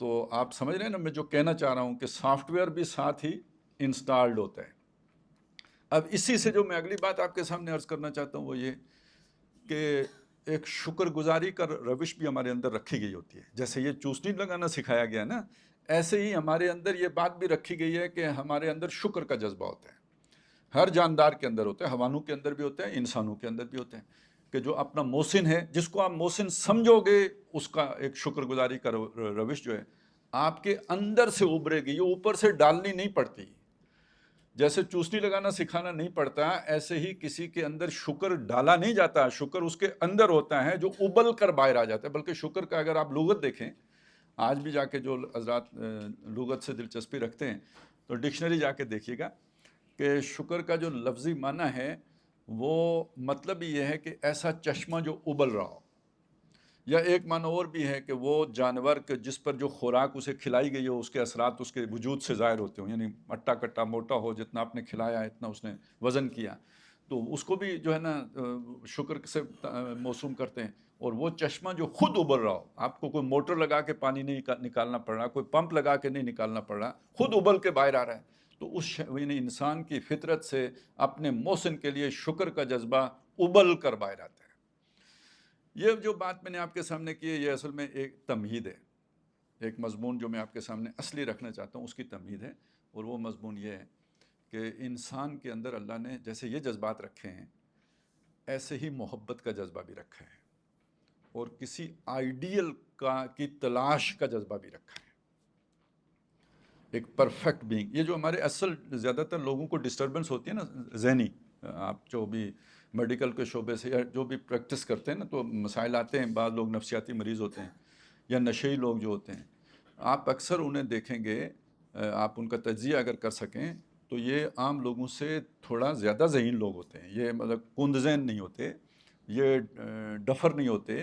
تو آپ سمجھ رہے ہیں نا میں جو کہنا چاہ رہا ہوں کہ سافٹ ویئر بھی ساتھ ہی انسٹالڈ ہوتا ہے۔ اب اسی سے جو میں اگلی بات آپ کے سامنے عرض کرنا چاہتا ہوں وہ یہ کہ ایک شکر گزاری کا روش بھی ہمارے اندر رکھی گئی ہوتی ہے۔ جیسے یہ چوسنی لگانا سکھایا گیا نا، ایسے ہی ہمارے اندر یہ بات بھی رکھی گئی ہے کہ ہمارے اندر شکر کا جذبہ ہوتا ہے۔ ہر جاندار کے اندر ہوتا ہے، حیوانوں کے اندر بھی ہوتا ہے، انسانوں کے اندر بھی ہوتا ہے، کہ جو اپنا محسن ہے، جس کو آپ محسن سمجھو گے، اس کا ایک شکر گزاری کا روش جو ہے آپ کے اندر سے ابھرے گی، یہ اوپر سے ڈالنی نہیں پڑتی۔ جیسے چوسنی لگانا سکھانا نہیں پڑتا، ایسے ہی کسی کے اندر شکر ڈالا نہیں جاتا، شکر اس کے اندر ہوتا ہے جو ابل کر باہر آ جاتا ہے۔ بلکہ شکر کا اگر آپ لغت دیکھیں، آج بھی جا کے جو حضرات لغت سے دلچسپی رکھتے ہیں تو ڈکشنری جا کے دیکھیے گا کہ شکر کا جو لفظی معنی ہے وہ مطلب یہ ہے کہ ایسا چشمہ جو ابل رہا ہو، یا ایک معنی اور بھی ہے کہ وہ جانور کے جس پر جو خوراک اسے کھلائی گئی ہو اس کے اثرات اس کے وجود سے ظاہر ہوتے ہوں، یعنی اٹا کٹا موٹا ہو، جتنا آپ نے کھلایا اتنا اس نے وزن کیا، تو اس کو بھی جو ہے نا شکر سے موسوم کرتے ہیں۔ اور وہ چشمہ جو خود ابل رہا ہو، آپ کو کوئی موٹر لگا کے پانی نہیں نکالنا پڑ رہا، کوئی پمپ لگا کے نہیں نکالنا پڑ رہا، خود ابل کے باہر آ رہا ہے، تو اس یعنی انسان کی فطرت سے اپنے محسن کے لیے شکر کا جذبہ ابل کر باہر آتا ہے۔ یہ جو بات میں نے آپ کے سامنے کی ہے یہ اصل میں ایک تمہید ہے، ایک مضمون جو میں آپ کے سامنے اصلی رکھنا چاہتا ہوں اس کی تمہید ہے، اور وہ مضمون یہ ہے کہ انسان کے اندر اللہ نے جیسے یہ جذبات رکھے ہیں ایسے ہی محبت کا جذبہ بھی رکھا ہے، اور کسی آئیڈیل کی تلاش کا جذبہ بھی رکھا ہے، ایک پرفیکٹ بینگ۔ یہ جو ہمارے اصل زیادہ تر لوگوں کو ڈسٹربنس ہوتی ہے نا ذہنی، آپ جو بھی میڈیکل کے شعبے سے یا جو بھی پریکٹس کرتے ہیں نا تو مسائل آتے ہیں، بعض لوگ نفسیاتی مریض ہوتے ہیں یا نشئی لوگ جو ہوتے ہیں، آپ اکثر انہیں دیکھیں گے، آپ ان کا تجزیہ اگر کر سکیں تو یہ عام لوگوں سے تھوڑا زیادہ ذہین لوگ ہوتے ہیں، یہ مطلب کند ذہن نہیں ہوتے، یہ ڈفر نہیں ہوتے،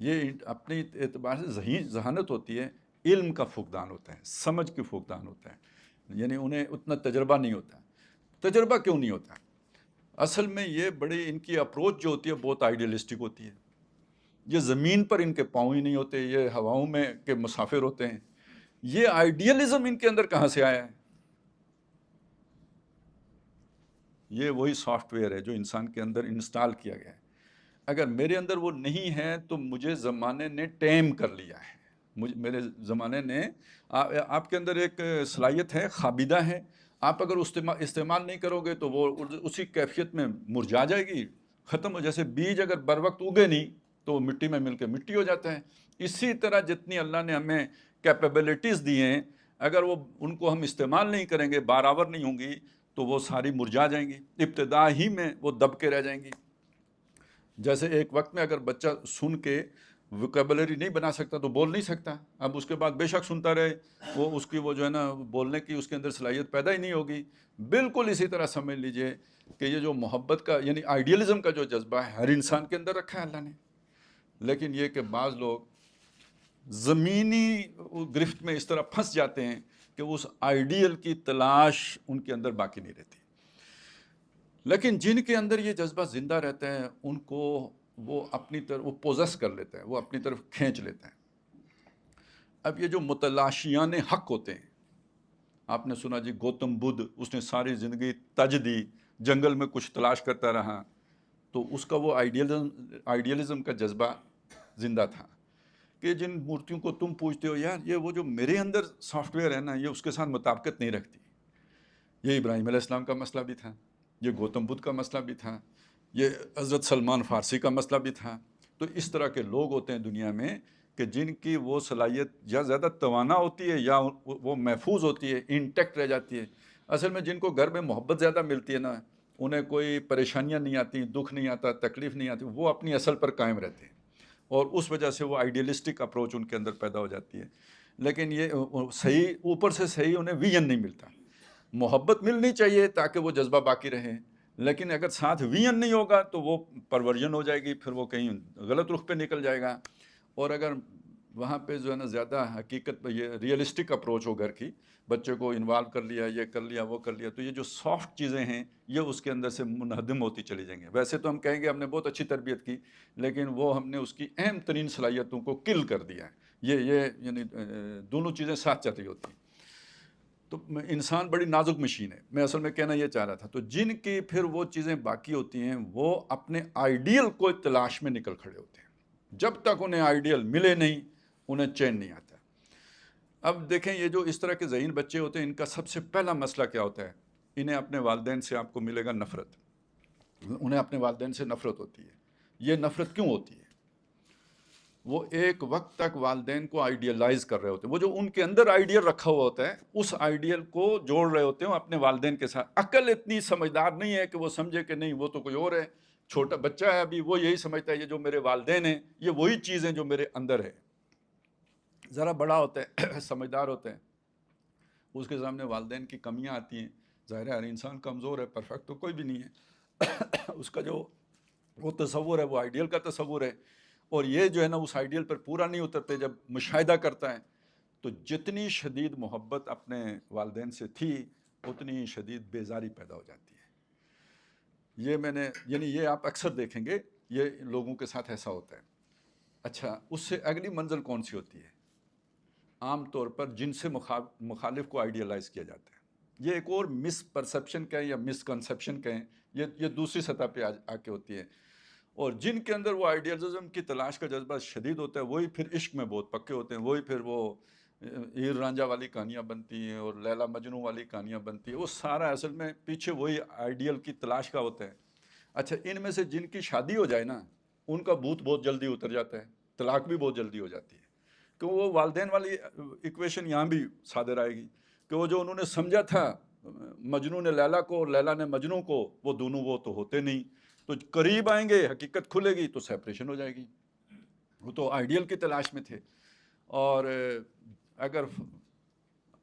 یہ اپنی اعتبار سے ذہانت ہوتی ہے، علم کا فقدان ہوتا ہے، سمجھ کی فقدان ہوتا ہے، یعنی انہیں اتنا تجربہ نہیں ہوتا۔ تجربہ کیوں نہیں ہوتا؟ اصل میں یہ بڑی ان کی اپروچ جو ہوتی ہے بہت آئیڈیلسٹک ہوتی ہے، یہ زمین پر ان کے پاؤں ہی نہیں ہوتے، یہ ہواؤں میں کے مسافر ہوتے ہیں۔ یہ آئیڈیلزم ان کے اندر کہاں سے آیا ہے؟ یہ وہی سافٹ ویئر ہے جو انسان کے اندر انسٹال کیا گیا ہے۔ اگر میرے اندر وہ نہیں ہے تو مجھے زمانے نے ٹیم کر لیا ہے، میرے زمانے نے آپ کے اندر ایک صلاحیت ہے، خابیدہ ہے، آپ اگر استعمال نہیں کرو گے تو وہ اسی کیفیت میں مرجھا جائے گی، ختم ہو، جیسے بیج اگر بر وقت اگے نہیں تو وہ مٹی میں مل کے مٹی ہو جاتا ہے۔ اسی طرح جتنی اللہ نے ہمیں کیپیبلٹیز دی ہیں، اگر وہ ان کو ہم استعمال نہیں کریں گے، برابر نہیں ہوں گی تو وہ ساری مرجھا جائیں گی، ابتدا ہی میں وہ دب کے رہ جائیں گی۔ جیسے ایک وقت میں اگر بچہ سن کے ویکیبلری نہیں بنا سکتا تو بول نہیں سکتا، اب اس کے بعد بے شک سنتا رہے، وہ اس کی وہ جو ہے نا بولنے کی اس کے اندر صلاحیت پیدا ہی نہیں ہوگی۔ بالکل اسی طرح سمجھ لیجئے کہ یہ جو محبت کا یعنی آئیڈیلزم کا جو جذبہ ہے ہر انسان کے اندر رکھا ہے اللہ نے، لیکن یہ کہ بعض لوگ زمینی گرفت میں اس طرح پھنس جاتے ہیں کہ اس آئیڈیل کی تلاش ان کے اندر باقی نہیں رہتی۔ لیکن جن کے اندر یہ جذبہ زندہ رہتا ہے ان کو وہ اپنی طرف وہ پوزس کر لیتا ہے، وہ اپنی طرف کھینچ لیتا ہے۔ اب یہ جو متلاشیان حق ہوتے ہیں، آپ نے سنا جی گوتم بدھ، اس نے ساری زندگی تج دی، جنگل میں کچھ تلاش کرتا رہا، تو اس کا وہ آئیڈیلزم کا جذبہ زندہ تھا کہ جن مورتیوں کو تم پوجتے ہو یار یہ وہ جو میرے اندر سافٹ ویئر ہے نا یہ اس کے ساتھ مطابقت نہیں رکھتی۔ یہ ابراہیم علیہ السلام کا مسئلہ بھی تھا، یہ گوتم بدھ کا مسئلہ بھی تھا، یہ حضرت سلمان فارسی کا مسئلہ بھی تھا۔ تو اس طرح کے لوگ ہوتے ہیں دنیا میں کہ جن کی وہ صلاحیت یا زیادہ توانا ہوتی ہے یا وہ محفوظ ہوتی ہے، انٹیکٹ رہ جاتی ہے۔ اصل میں جن کو گھر میں محبت زیادہ ملتی ہے نا، انہیں کوئی پریشانیاں نہیں آتی، دکھ نہیں آتا، تکلیف نہیں آتی، وہ اپنی اصل پر قائم رہتے ہیں، اور اس وجہ سے وہ آئیڈیلسٹک اپروچ ان کے اندر پیدا ہو جاتی ہے۔ لیکن یہ صحیح اوپر سے صحیح انہیں ویژن نہیں ملتا۔ محبت ملنی چاہیے تاکہ وہ جذبہ باقی رہے، لیکن اگر ساتھ ویژن نہیں ہوگا تو وہ پرورژن ہو جائے گی، پھر وہ کہیں غلط رخ پہ نکل جائے گا۔ اور اگر وہاں پہ جو ہے نا زیادہ حقیقت یہ ریئلسٹک اپروچ ہو گھر کی، بچے کو انوالو کر لیا، یہ کر لیا وہ کر لیا، تو یہ جو سافٹ چیزیں ہیں یہ اس کے اندر سے منہدم ہوتی چلی جائیں گے۔ ویسے تو ہم کہیں گے ہم نے بہت اچھی تربیت کی، لیکن وہ ہم نے اس کی اہم ترین صلاحیتوں کو کل کر دیا ہے۔ یہ یعنی دونوں چیزیں ساتھ چل رہی ہوتی ہیں. تو انسان بڑی نازک مشین ہے. میں اصل میں کہنا یہ چاہ رہا تھا. تو جن کی پھر وہ چیزیں باقی ہوتی ہیں وہ اپنے آئیڈیل کو تلاش میں نکل کھڑے ہوتے ہیں. جب تک انہیں آئیڈیل ملے نہیں انہیں چین نہیں آتا. اب دیکھیں یہ جو اس طرح کے ذہین بچے ہوتے ہیں ان کا سب سے پہلا مسئلہ کیا ہوتا ہے؟ انہیں اپنے والدین سے آپ کو ملے گا نفرت. انہیں اپنے والدین سے نفرت ہوتی ہے. یہ نفرت کیوں ہوتی ہے؟ وہ ایک وقت تک والدین کو آئیڈیلائز کر رہے ہوتے ہیں. وہ جو ان کے اندر آئیڈیل رکھا ہوا ہوتا ہے اس آئیڈیل کو جوڑ رہے ہوتے ہیں اپنے والدین کے ساتھ. عقل اتنی سمجھدار نہیں ہے کہ وہ سمجھے کہ نہیں وہ تو کوئی اور ہے. چھوٹا بچہ ہے ابھی, وہ یہی سمجھتا ہے یہ جو میرے والدین ہیں یہ وہی چیز ہیں جو میرے اندر ہے. ذرا بڑا ہوتا ہے سمجھدار ہوتا ہے, اس کے سامنے والدین کی کمیاں آتی ہیں. ظاہر ہے ہر انسان کمزور ہے, پرفیکٹ تو کوئی بھی نہیں ہے. اس کا جو وہ تصور ہے وہ آئیڈیل کا تصور ہے, اور یہ جو ہے نا اس آئیڈیل پر پورا نہیں اترتے. جب مشاہدہ کرتا ہے تو جتنی شدید محبت اپنے والدین سے تھی اتنی شدید بیزاری پیدا ہو جاتی ہے. یہ میں نے یعنی یہ آپ اکثر دیکھیں گے یہ لوگوں کے ساتھ ایسا ہوتا ہے. اچھا, اس سے اگلی منزل کون سی ہوتی ہے؟ عام طور پر جن سے مخالف کو آئیڈیلائز کیا جاتا ہے. یہ ایک اور مس پرسیپشن کہیں یا مس کنسیپشن کہیں, یہ دوسری سطح پہ آ کے ہوتی ہے. اور جن کے اندر وہ آئیڈیلزم کی تلاش کا جذبہ شدید ہوتا ہے وہی پھر عشق میں بہت پکے ہوتے ہیں. وہی پھر وہ ہیر رانجھا والی کہانیاں بنتی ہیں اور لیلا مجنوں والی کہانیاں بنتی ہیں. وہ سارا اصل میں پیچھے وہی آئیڈیل کی تلاش کا ہوتا ہے. اچھا, ان میں سے جن کی شادی ہو جائے نا ان کا بھوت بہت جلدی اتر جاتا ہے, طلاق بھی بہت جلدی ہو جاتی ہے. کہ وہ والدین والی ایکویشن یہاں بھی صادر آئے گی کہ وہ جو انہوں نے سمجھا تھا مجنوں نے لیلا کو اور لیلا نے مجنوں کو, وہ دونوں وہ تو ہوتے نہیں. تو قریب آئیں گے حقیقت کھلے گی تو سیپریشن ہو جائے گی. وہ تو آئیڈیل کی تلاش میں تھے. اور اگر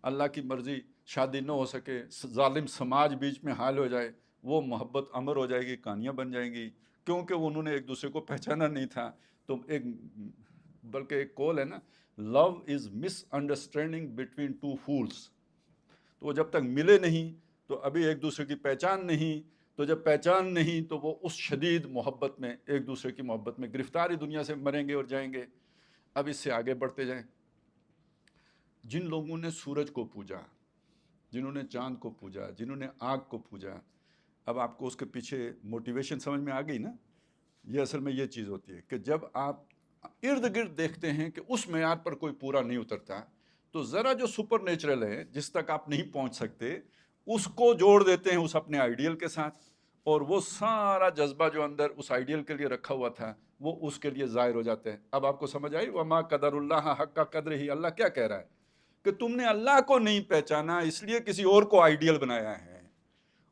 اللہ کی مرضی شادی نہ ہو سکے, ظالم سماج بیچ میں حال ہو جائے, وہ محبت امر ہو جائے گی, کہانیاں بن جائیں گی, کیونکہ انہوں نے ایک دوسرے کو پہچانا نہیں تھا. تو بلکہ ایک کول ہے نا, لو از مس انڈرسٹینڈنگ بٹوین ٹو فولس. تو وہ جب تک ملے نہیں تو ابھی ایک دوسرے کی پہچان نہیں. تو جب پہچان نہیں تو وہ اس شدید محبت میں ایک دوسرے کی محبت میں گرفتاری دنیا سے مریں گے اور جائیں گے. اب اس سے آگے بڑھتے جائیں. جن لوگوں نے سورج کو پوجا, جنہوں نے چاند کو پوجا, جنہوں نے آگ کو پوجا, اب آپ کو اس کے پیچھے موٹیویشن سمجھ میں آ گئی نا. یہ اصل میں یہ چیز ہوتی ہے کہ جب آپ ارد گرد دیکھتے ہیں کہ اس معیار پر کوئی پورا نہیں اترتا تو ذرا جو سپر نیچرل ہے جس تک آپ نہیں پہنچ سکتے اس کو جوڑ دیتے ہیں اس اپنے آئیڈیل کے ساتھ, اور وہ سارا جذبہ جو اندر اس آئیڈیل کے لیے رکھا ہوا تھا وہ اس کے لیے ظاہر ہو جاتے ہیں. اب آپ کو سمجھ آئی وما قدر اللہ حق کا قدر ہی. اللہ کیا کہہ رہا ہے کہ تم نے اللہ کو نہیں پہچانا اس لیے کسی اور کو آئیڈیل بنایا ہے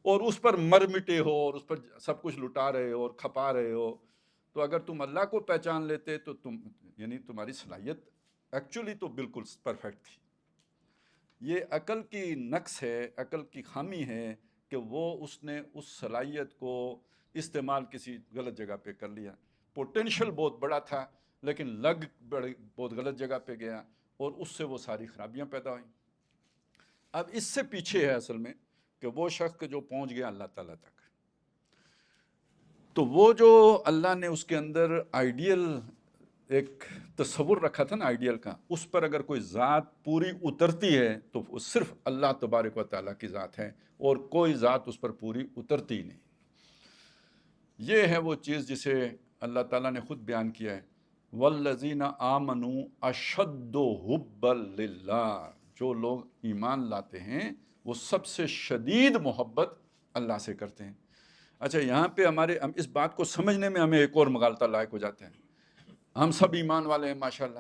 اور اس پر مر مٹے ہو اور اس پر سب کچھ لٹا رہے ہو اور کھپا رہے ہو. تو اگر تم اللہ کو پہچان لیتے تو یعنی تمہاری صلاحیت ایکچولی تو بالکل پرفیکٹ تھی. یہ عقل کی نقص ہے, عقل کی خامی ہے کہ وہ اس نے اس صلاحیت کو استعمال کسی غلط جگہ پہ کر لیا. پوٹینشل بہت بڑا تھا لیکن لگ بہت غلط جگہ پہ گیا اور اس سے وہ ساری خرابیاں پیدا ہوئیں. اب اس سے پیچھے ہے اصل میں کہ وہ شخص جو پہنچ گیا اللہ تعالیٰ تک, تو وہ جو اللہ نے اس کے اندر آئیڈیل ایک تصور رکھا تھا نا آئیڈیل کا, اس پر اگر کوئی ذات پوری اترتی ہے تو وہ صرف اللہ تبارک و تعالیٰ کی ذات ہے اور کوئی ذات اس پر پوری اترتی نہیں. یہ ہے وہ چیز جسے اللہ تعالیٰ نے خود بیان کیا ہے, والذین آمنوا اشد حبا للہ. جو لوگ ایمان لاتے ہیں وہ سب سے شدید محبت اللہ سے کرتے ہیں. اچھا, یہاں پہ ہم اس بات کو سمجھنے میں ہمیں ایک اور مغالطہ لائق ہو جاتے ہیں. ہم سب ایمان والے ہیں ماشاءاللہ,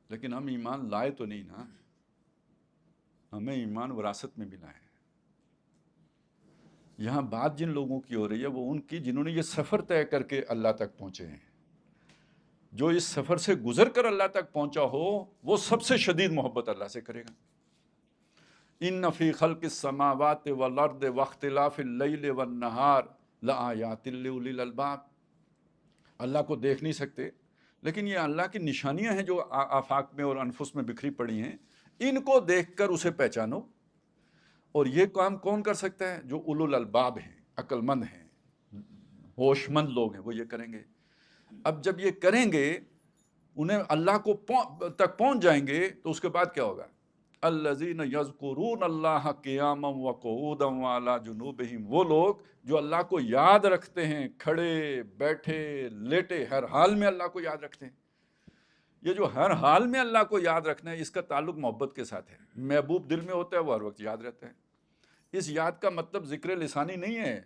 لیکن ہم ایمان لائے تو نہیں نا, ہمیں ایمان وراثت میں ملا ہے. یہاں بات جن لوگوں کی ہو رہی ہے وہ ان کی جنہوں نے یہ سفر طے کر کے اللہ تک پہنچے ہیں. جو اس سفر سے گزر کر اللہ تک پہنچا ہو وہ سب سے شدید محبت اللہ سے کرے گا. ان فی خلق السماوات والارض واختلاف اللیل والنہار لآیات لأولی الالباب. اللہ کو دیکھ نہیں سکتے لیکن یہ اللہ کی نشانیاں ہیں جو آفاق میں اور انفس میں بکھری پڑی ہیں, ان کو دیکھ کر اسے پہچانو. اور یہ کام کون کر سکتا ہے؟ جو اولو الالباب ہیں, عقل مند ہیں, ہوش مند لوگ ہیں, وہ یہ کریں گے. اب جب یہ کریں گے انہیں اللہ کو تک پہنچ جائیں گے تو اس کے بعد کیا ہوگا؟ الذین یذکرون اللہ قیاما وقعودا وعلی جنوبہم، وہ لوگ جو اللہ کو یاد رکھتے ہیں، کھڑے بیٹھے لیٹے، ہر حال میں اللہ کو یاد رکھتے ہیں۔ یہ جو ہر حال میں اللہ کو یاد رکھنا ہے، اس کا تعلق محبت کے ساتھ ہے۔ محبوب دل میں ہوتا ہے، وہ ہر وقت یاد رہتا ہے۔ اس یاد کا مطلب ذکر لسانی نہیں ہے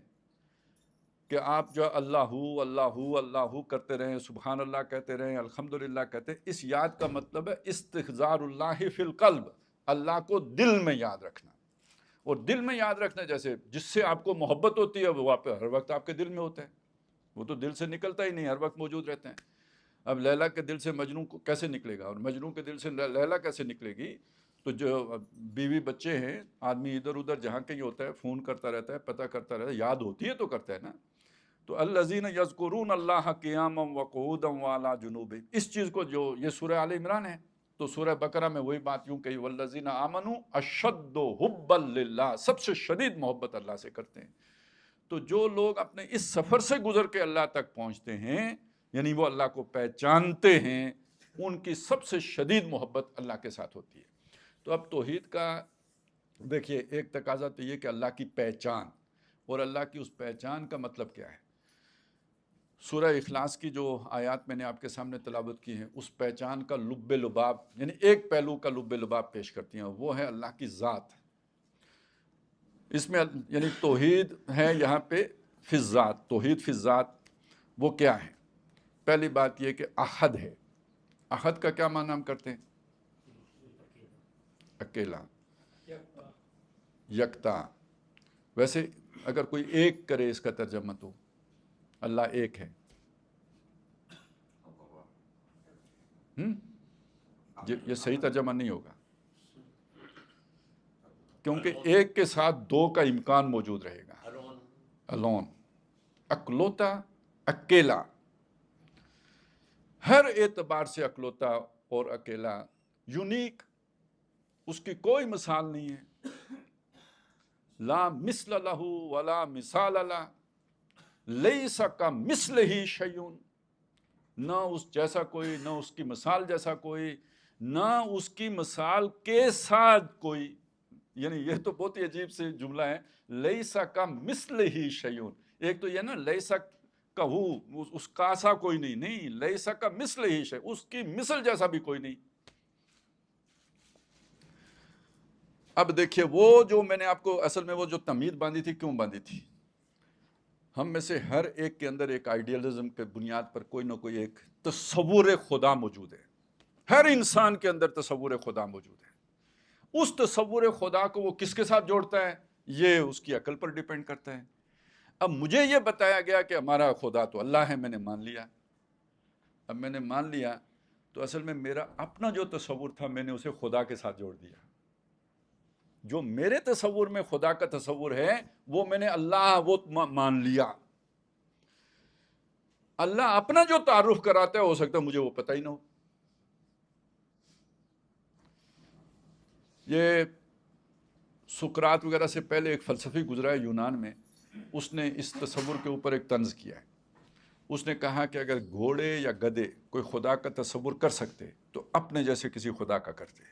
کہ آپ جو اللہ اللہ اللہ کرتے رہیں، سبحان اللہ کہتے رہیں، الحمدللہ کہتے ہیں۔ اس یاد کا مطلب ہے استحضار اللہ فی القلب، اللہ کو دل میں یاد رکھنا۔ اور دل میں یاد رکھنا جیسے جس سے آپ کو محبت ہوتی ہے وہ آپ ہر وقت آپ کے دل میں ہوتا ہے، وہ تو دل سے نکلتا ہی نہیں، ہر وقت موجود رہتے ہیں۔ اب لیلا کے دل سے مجنون کو کیسے نکلے گا، اور مجنون کے دل سے لیلا کیسے نکلے گی؟ تو جو بیوی بچے ہیں، آدمی ادھر ادھر جہاں کہیں ہوتا ہے فون کرتا رہتا ہے، پتہ کرتا رہتا ہے، یاد ہوتی ہے تو کرتا ہے نا۔ تو الذین یذکرون اللہ قیاما وقعودا وعلی جنوبہم، اس چیز کو جو یہ سورہ آل عمران ہے، تو سورہ بقرہ میں وہی بات یوں کہی، والذین آمنوا اشد حبا للہ، سب سے شدید محبت اللہ سے کرتے ہیں۔ تو جو لوگ اپنے اس سفر سے گزر کے اللہ تک پہنچتے ہیں، یعنی وہ اللہ کو پہچانتے ہیں، ان کی سب سے شدید محبت اللہ کے ساتھ ہوتی ہے۔ تو اب توحید کا دیکھیے ایک تقاضا تو یہ کہ اللہ کی پہچان، اور اللہ کی اس پہچان کا مطلب کیا ہے؟ سورہ اخلاص کی جو آیات میں نے آپ کے سامنے تلاوت کی ہیں، اس پہچان کا لب لباب، یعنی ایک پہلو کا لب لباب پیش کرتی ہیں، وہ ہے اللہ کی ذات۔ اس میں یعنی توحید ہے یہاں پہ فی الذات، توحید فی الذات وہ کیا ہے؟ پہلی بات یہ کہ احد ہے۔ احد کا کیا معنی ہم کرتے ہیں؟ اکیلا، یکتا۔ ویسے اگر کوئی ایک کرے اس کا ترجمہ تو اللہ ایک ہے۔ یہ صحیح ترجمہ نہیں ہوگا، کیونکہ ایک کے ساتھ دو کا امکان موجود رہے گا۔ الون، اکلوتا، اکیلا، ہر اعتبار سے اکلوتا اور اکیلا، یونیک، اس کی کوئی مثال نہیں ہے۔ لا مثل لہ ولا مثال لہ، لیس کمثلہ شیء، نہ اس جیسا کوئی، نہ اس کی مثال جیسا کوئی، نہ اس کی مثال کے ساتھ کوئی۔ یعنی یہ تو بہت ہی عجیب سے جملہ ہے، لیس کمثلہ شیء۔ ایک تو یہ نا لیس کہو، اس کا سا کوئی نہیں، لیس کمثلہ شیء، اس کی مثل جیسا بھی کوئی نہیں۔ اب دیکھیے وہ جو میں نے آپ کو اصل میں وہ جو تمہید باندھی تھی، کیوں باندھی تھی؟ ہم میں سے ہر ایک کے اندر ایک آئیڈیالزم کے بنیاد پر کوئی نہ کوئی ایک تصور خدا موجود ہے۔ ہر انسان کے اندر تصور خدا موجود ہے۔ اس تصور خدا کو وہ کس کے ساتھ جوڑتا ہے، یہ اس کی عقل پر ڈیپینڈ کرتا ہے۔ اب مجھے یہ بتایا گیا کہ ہمارا خدا تو اللہ ہے، میں نے مان لیا۔ اب میں نے مان لیا تو اصل میں میرا اپنا جو تصور تھا میں نے اسے خدا کے ساتھ جوڑ دیا۔ جو میرے تصور میں خدا کا تصور ہے وہ میں نے اللہ وہ مان لیا۔ اللہ اپنا جو تعارف کراتا ہے ہو سکتا ہے مجھے وہ پتہ ہی نہ ہو۔ یہ سقراط وغیرہ سے پہلے ایک فلسفی گزرا ہے یونان میں، اس نے اس تصور کے اوپر ایک طنز کیا ہے۔ اس نے کہا کہ اگر گھوڑے یا گدھے کوئی خدا کا تصور کر سکتے تو اپنے جیسے کسی خدا کا کرتے۔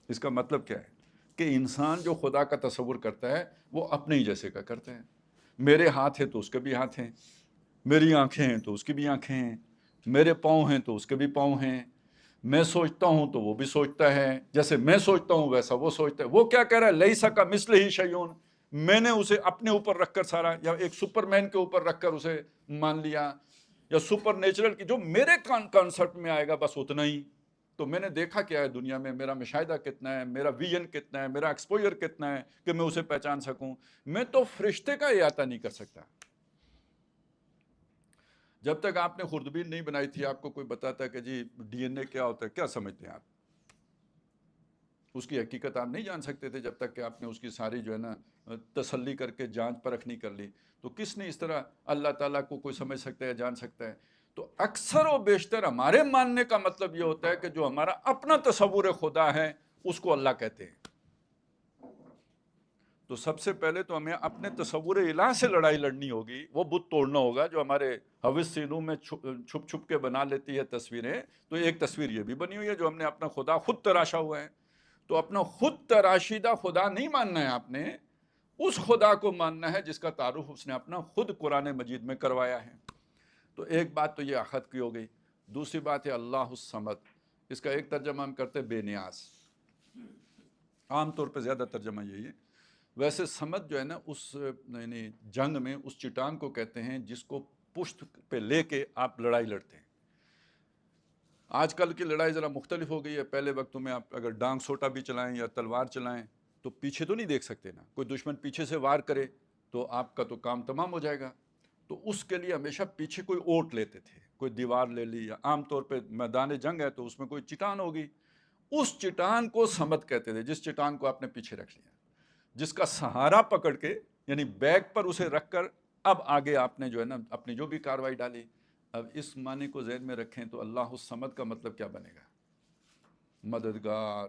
اس کا مطلب کیا ہے کہ انسان جو خدا کا تصور کرتا ہے وہ اپنے ہی جیسے کا کرتا ہے۔ میرے ہاتھ ہیں تو اس کے بھی ہاتھ ہیں، میری آنکھیں ہیں تو اس کی بھی آنکھیں ہیں، میرے پاؤں ہیں تو اس کے بھی پاؤں ہیں، میں سوچتا ہوں تو وہ بھی سوچتا ہے، جیسے میں سوچتا ہوں ویسا وہ سوچتا ہے۔ وہ کیا کہہ رہا ہے؟ لیس کمثلہ شیء، میں نے اسے اپنے اوپر رکھ کر سارا، یا ایک سپر مین کے اوپر رکھ کر اسے مان لیا، یا سپر نیچرل کی جو میرے کانسیپٹ میں آئے گا بس اتنا ہی۔ تو میں نے دیکھا کیا ہے دنیا میں، میرا مشاہدہ کتنا ہے، میرا ویژن کتنا ہے، میرا ایکسپوجر کتنا ہے کہ میں اسے پہچان سکوں۔ میں تو فرشتے کا احاطہ نہیں کر سکتا۔ جب تک آپ نے خوردبین نہیں بنائی تھی، آپ کو کوئی بتاتا کہ جی ڈی این اے کیا ہوتا ہے، کیا سمجھتے ہیں آپ؟ اس کی حقیقت آپ نہیں جان سکتے تھے جب تک کہ آپ نے اس کی ساری جو ہے نا تسلی کر کے جانچ پرکھ نہیں کر لی۔ تو کس نے اس طرح اللہ تعالیٰ کو کوئی سمجھ سکتا ہے، جان سکتا ہے؟ تو اکثر و بیشتر ہمارے ماننے کا مطلب یہ ہوتا ہے کہ جو ہمارا اپنا تصور خدا ہے اس کو اللہ کہتے ہیں۔ تو سب سے پہلے تو ہمیں اپنے تصور الہ سے لڑائی لڑنی ہوگی، وہ بت توڑنا ہوگا جو ہمارے حوث سینوں میں چھپ چھپ کے بنا لیتی ہے تصویریں. تو ایک تصویر یہ بھی بنی ہوئی ہے جو ہم نے اپنا خدا خود تراشا ہوا ہے. تو اپنا خود تراشیدہ خدا نہیں ماننا ہے، آپ نے اس خدا کو ماننا ہے جس کا تعارف اس نے اپنا خود قرآن مجید میں کروایا ہے. تو ایک بات تو یہ احد کی ہو گئی. دوسری بات ہے اللہ الصمد. اس کا ایک ترجمہ ہم کرتے بے نیاز، عام طور پہ زیادہ ترجمہ یہی ہے. ویسے سمد جو ہے نا، اس یعنی جنگ میں اس چٹان کو کہتے ہیں جس کو پشت پہ لے کے آپ لڑائی لڑتے ہیں. آج کل کی لڑائی ذرا مختلف ہو گئی ہے. پہلے وقتوں میں آپ اگر ڈانگ سوٹا بھی چلائیں یا تلوار چلائیں تو پیچھے تو نہیں دیکھ سکتے نا، کوئی دشمن پیچھے سے وار کرے تو آپ کا تو کام تمام ہو جائے گا. تو اس کے لیے ہمیشہ پیچھے کوئی اوٹ لیتے تھے، کوئی دیوار لے لی، یا عام طور پہ میدان جنگ ہے تو اس میں کوئی چٹان ہوگی. اس چٹان کو سمت کہتے تھے، جس چٹان کو آپ نے پیچھے رکھ لیا، جس کا سہارا پکڑ کے یعنی بیک پر اسے رکھ کر اب آگے آپ نے جو ہے نا اپنی جو بھی کاروائی ڈالی. اب اس معنی کو ذہن میں رکھیں تو اللہ الصمد کا مطلب کیا بنے گا؟ مددگار،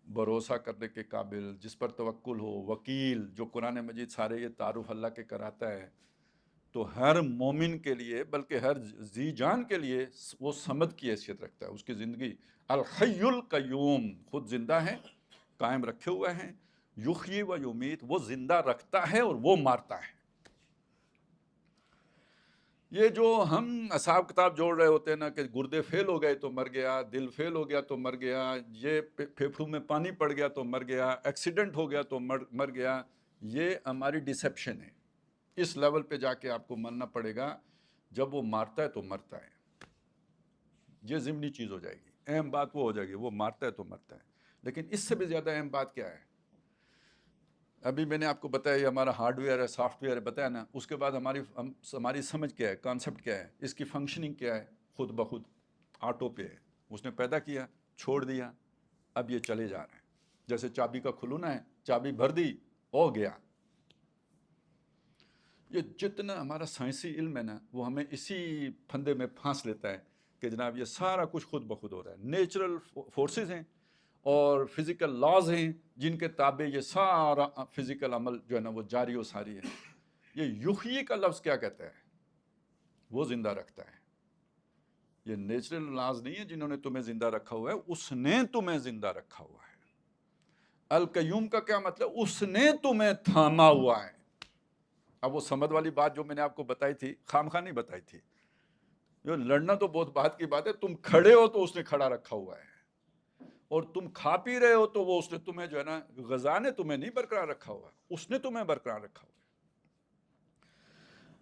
بھروسہ کرنے کے قابل، جس پر توکل ہو، وکیل. جو قرآن مجید سارے یہ تعارف اللہ کے کراتا ہے. تو ہر مومن کے لیے، بلکہ ہر ذی جان کے لیے وہ صمد کی حیثیت رکھتا ہے. اس کی زندگی الحی القیوم، خود زندہ ہے، قائم رکھے ہوئے ہیں. یحیی و یمیت، وہ زندہ رکھتا ہے اور وہ مارتا ہے. یہ جو ہم حساب کتاب جوڑ رہے ہوتے ہیں نا کہ گردے فیل ہو گئے تو مر گیا، دل فیل ہو گیا تو مر گیا، یہ پھیپھڑوں میں پانی پڑ گیا تو مر گیا، ایکسیڈنٹ ہو گیا تو مر گیا، یہ ہماری ڈسیپشن ہے. اس لیول پہ جا کے آپ کو ماننا پڑے گا جب وہ مارتا ہے تو مرتا ہے. یہ ضمنی چیز ہو جائے گی. اہم بات وہ ہو جائے گی، وہ مارتا ہے تو مرتا ہے. لیکن اس سے بھی زیادہ اہم بات کیا ہے؟ ابھی میں نے آپ کو بتایا یہ ہمارا ہارڈ ویئر ہے، سافٹ ویئر ہے، بتایا نا. اس کے بعد ہماری سمجھ کیا ہے، کانسیپٹ کیا ہے، اس کی فنکشننگ کیا ہے. خود بخود آٹو پہ ہے. اس نے پیدا کیا، چھوڑ دیا، اب یہ چلے جا رہے ہیں. جیسے چابی کا کھلونا ہے، چابی بھر دی، ہو گیا. یہ جتنا ہمارا سائنسی علم ہے نا، وہ ہمیں اسی پھندے میں پھانس لیتا ہے کہ جناب یہ سارا کچھ خود بخود ہو رہا ہے. نیچرل فورسز ہیں اور فزیکل لاز ہیں جن کے تابع یہ سارا فزیکل عمل جو ہے نا وہ جاری و ساری ہے. یہ یحیی کا لفظ کیا کہتا ہے؟ وہ زندہ رکھتا ہے. یہ نیچرل لاز نہیں ہے جنہوں نے تمہیں زندہ رکھا ہوا ہے، اس نے تمہیں زندہ رکھا ہوا ہے. القیوم کا کیا مطلب؟ اس نے تمہیں تھاما ہوا ہے. اب وہ سمد والی بات جو میں نے آپ کو بتائی تھی، خامخواہ نہیں بتائی تھی. جو لڑنا تو بہت بات کی بات ہے. تم کھڑے ہو تو اس نے کھڑا رکھا ہوا ہے، اور تم کھا پی رہے ہو تو وہ اس نے تمہیں جو ہے نا، غذا نے تمہیں نہیں برقرار رکھا ہوا، اس نے تمہیں برقرار رکھا ہوا.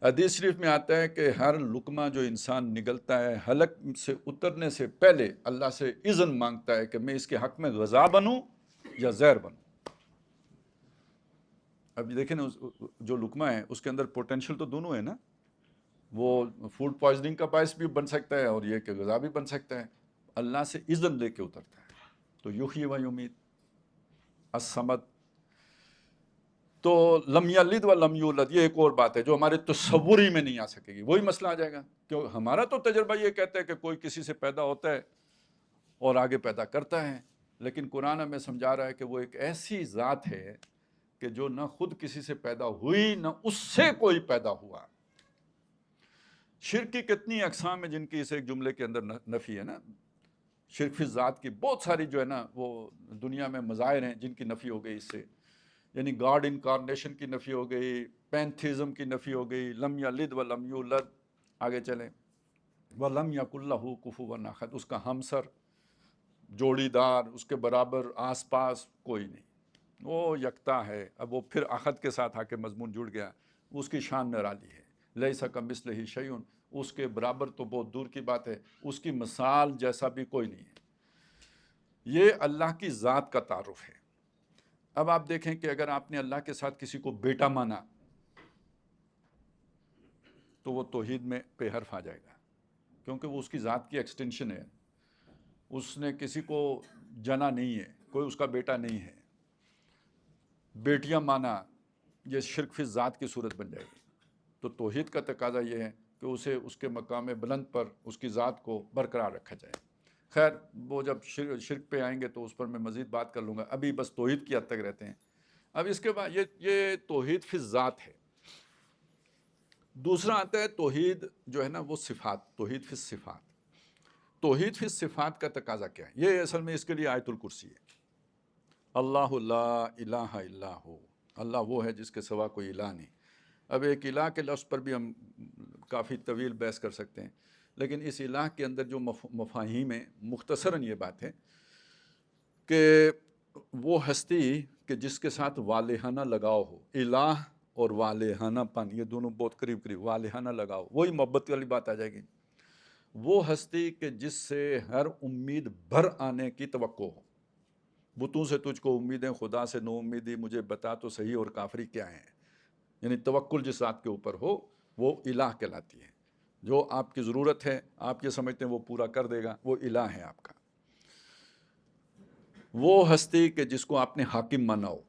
حدیث شریف میں آتا ہے کہ ہر لقمہ جو انسان نگلتا ہے حلق سے اترنے سے پہلے اللہ سے اذن مانگتا ہے کہ میں اس کے حق میں غذا بنوں یا زہر بنوں. اب دیکھیں نا، جو لقمہ ہے اس کے اندر پوٹینشیل تو دونوں ہے نا. وہ فوڈ پوائزننگ کا باعث بھی بن سکتا ہے اور یہ کہ غذا بھی بن سکتا ہے. اللہ سے اذن لے کے اترتا ہے. تو یحیی و یمیت، الصمد. تو لم یلد و لم یولد، یہ ایک اور بات ہے جو ہمارے تصور ہی میں نہیں آ سکے گی. وہی مسئلہ آ جائے گا کہ ہمارا تو تجربہ یہ کہتا ہے کہ کوئی کسی سے پیدا ہوتا ہے اور آگے پیدا کرتا ہے، لیکن قرآن ہمیں سمجھا رہا ہے کہ وہ ایک ایسی ذات ہے کہ جو نہ خود کسی سے پیدا ہوئی نہ اس سے کوئی پیدا ہوا. شرک کی کتنی اقسام ہیں جن کی اس ایک جملے کے اندر نفی ہے نا. شرک فی ذات کی بہت ساری جو ہے نا وہ دنیا میں مظاہر ہیں جن کی نفی ہو گئی اس سے. یعنی گاڈ انکارنیشن کی نفی ہو گئی، پینتھیزم کی نفی ہو گئی، لم یلد و لم یولد. آگے چلیں، وَلَمْ يَكُنْ لَهُ كُفُوًا أَحَدٌ، اس کا ہمسر، جوڑی دار، اس کے برابر آس پاس کوئی نہیں، وہ یکتا ہے. اب وہ پھر احد کے ساتھ آ کے مضمون جڑ گیا. اس کی شان نرالی ہے. لَيْسَ كَمِثْلِهِ شَيْءٌ، اس کے برابر تو بہت دور کی بات ہے، اس کی مثال جیسا بھی کوئی نہیں ہے. یہ اللہ کی ذات کا تعارف ہے. اب آپ دیکھیں کہ اگر آپ نے اللہ کے ساتھ کسی کو بیٹا مانا تو وہ توحید میں پہ حرف آ جائے گا، کیونکہ وہ اس کی ذات کی ایکسٹینشن ہے. اس نے کسی کو جنا نہیں ہے، کوئی اس کا بیٹا نہیں ہے. بیٹیاں مانا، یہ شرک فی ذات کی صورت بن جائے گی. تو توحید کا تقاضا یہ ہے کہ اسے اس کے مقام بلند پر اس کی ذات کو برقرار رکھا جائے. خیر وہ جب شرک پہ آئیں گے تو اس پر میں مزید بات کر لوں گا. ابھی بس توحید کی حد تک رہتے ہیں. اب اس کے بعد یہ توحید فی ذات ہے. دوسرا آتا ہے توحید جو ہے نا وہ صفات، توحید فی صفات. توحید فی صفات کا تقاضا کیا ہے؟ یہ اصل میں اس کے لیے آیت الکرسی ہے. اللہ لا الہ الا ہو، اللہ وہ ہے جس کے سوا کوئی الہ نہیں. اب ایک الہ کے لفظ پر بھی ہم کافی طویل بحث کر سکتے ہیں، لیکن اس الہ کے اندر جو مفاہیم ہیں، مختصراً یہ بات ہے کہ وہ ہستی کہ جس کے ساتھ والہانہ لگاؤ ہو. الہ اور والہانہ پن، یہ دونوں بہت قریب قریب. والہانہ لگاؤ، وہی محبت والی بات آ جائے گی. وہ ہستی کہ جس سے ہر امید بھر آنے کی توقع ہو. بتوں سے تجھ کو امیدیں، خدا سے نو امیدی، مجھے بتا تو صحیح اور کافری کیا ہیں. یعنی توکل جس ذات کے اوپر ہو وہ الہ کہلاتی ہے. جو آپ کی ضرورت ہے، آپ یہ سمجھتے ہیں وہ پورا کر دے گا، وہ الہ ہے آپ کا. وہ ہستی کہ جس کو آپ نے حاکم مانا ہو.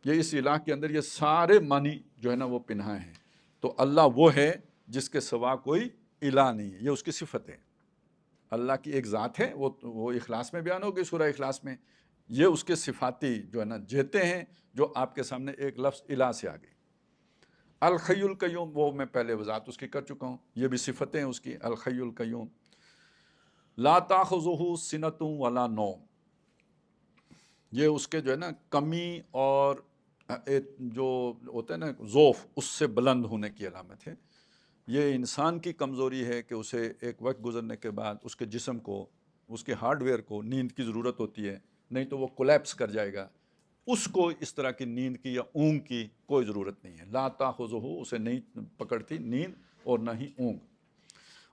یہ اس الہ کے اندر یہ سارے معنی جو ہے نا وہ پنہا ہیں. تو اللہ وہ ہے جس کے سوا کوئی الہ نہیں ہے، یہ اس کی صفت ہے. اللہ کی ایک ذات ہے، وہ اخلاص میں بیان ہوگی، سورہ اخلاص میں. یہ اس کے صفاتی جو ہے نا جہتیں ہیں جو آپ کے سامنے ایک لفظ الہ سے آ گئی. الحی القیوم، وہ میں پہلے وضاحت اس کی کر چکا ہوں، یہ بھی صفتیں ہیں اس کی. الحی القیوم. لا تاخذہ سنۃ ولا نوم، یہ اس کے جو ہے نا کمی اور جو ہوتا ہے نا ذوف، اس سے بلند ہونے کی علامت ہے. یہ انسان کی کمزوری ہے کہ اسے ایک وقت گزرنے کے بعد اس کے جسم کو، اس کے ہارڈ ویئر کو نیند کی ضرورت ہوتی ہے، نہیں تو وہ کولیپس کر جائے گا. اس کو اس طرح کی نیند کی یا اونگ کی کوئی ضرورت نہیں ہے. لا تاخذہ، اسے نہیں پکڑتی نیند اور نہ ہی اونگ.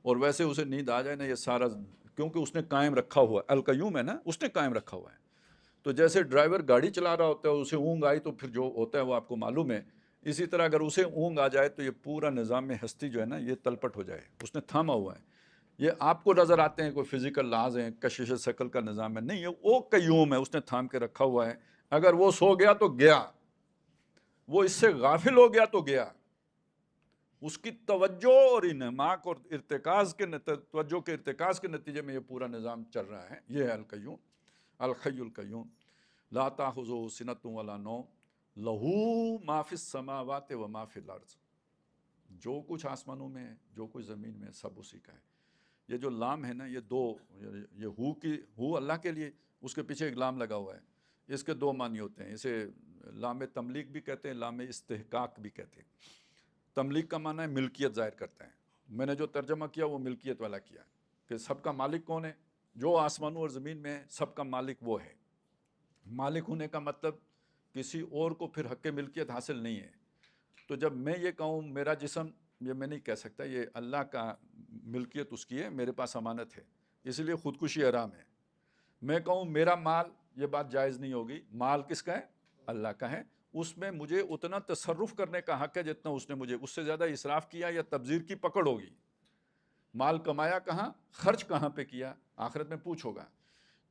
اور ویسے اسے نیند آ جائے نا، یہ سارا کیونکہ اس نے قائم رکھا ہوا ہے. القیوم ہے نا، اس نے قائم رکھا ہوا ہے. تو جیسے ڈرائیور گاڑی چلا رہا ہوتا ہے، اسے اونگ آئی تو پھر جو ہوتا ہے وہ آپ کو معلوم ہے. اسی طرح اگر اسے اونگ آ جائے تو یہ پورا نظام ہستی جو ہے نا یہ تلپٹ ہو جائے. اس نے تھاما ہوا ہے. یہ آپ کو نظر آتے ہیں کوئی فزیکل لاز ہیں، کشش ثقل کا نظام ہے، نہیں، یہ وہ قیوم ہے، اس نے تھام کے رکھا ہوا ہے. اگر وہ سو گیا تو گیا، وہ اس سے غافل ہو گیا تو گیا. اس کی توجہ اور انہماک اور توجہ کے ارتکاز کے نتیجے میں یہ پورا نظام چل رہا ہے. یہ ہے القیوم، الحی القیوم. لا تاخذہ سنۃ ولا نوم لہ ما فی السماوات و ما فی الارض، جو کچھ آسمانوں میں ہے، جو کچھ زمین میں ہے، سب اسی کا ہے. یہ جو لام ہے نا، یہ دو، یہ ہو اللہ کے لیے، اس کے پیچھے ایک لام لگا ہوا ہے. اس کے دو معنی ہوتے ہیں. اسے لام تملیک بھی کہتے ہیں، لام استحقاق بھی کہتے ہیں. تملیک کا معنی ہے ملکیت ظاہر کرتا ہے. میں نے جو ترجمہ کیا وہ ملکیت والا کیا کہ سب کا مالک کون ہے؟ جو آسمانوں اور زمین میں ہے سب کا مالک وہ ہے. مالک ہونے کا مطلب کسی اور کو پھر حق ملکیت حاصل نہیں ہے. تو جب میں یہ کہوں میرا جسم، یہ میں نہیں کہہ سکتا، یہ اللہ کا ملکیت اس کی ہے، میرے پاس امانت ہے، اس لیے خودکشی حرام ہے. میں کہوں میرا مال، یہ بات جائز نہیں ہوگی. مال کس کا ہے؟ اللہ کا ہے. اس میں مجھے اتنا تصرف کرنے کا حق ہے جتنا اس نے مجھے، اس سے زیادہ اسراف کیا یا تبذیر کی پکڑ ہوگی. مال کمایا کہاں، خرچ کہاں پہ کیا، آخرت میں پوچھ ہوگا.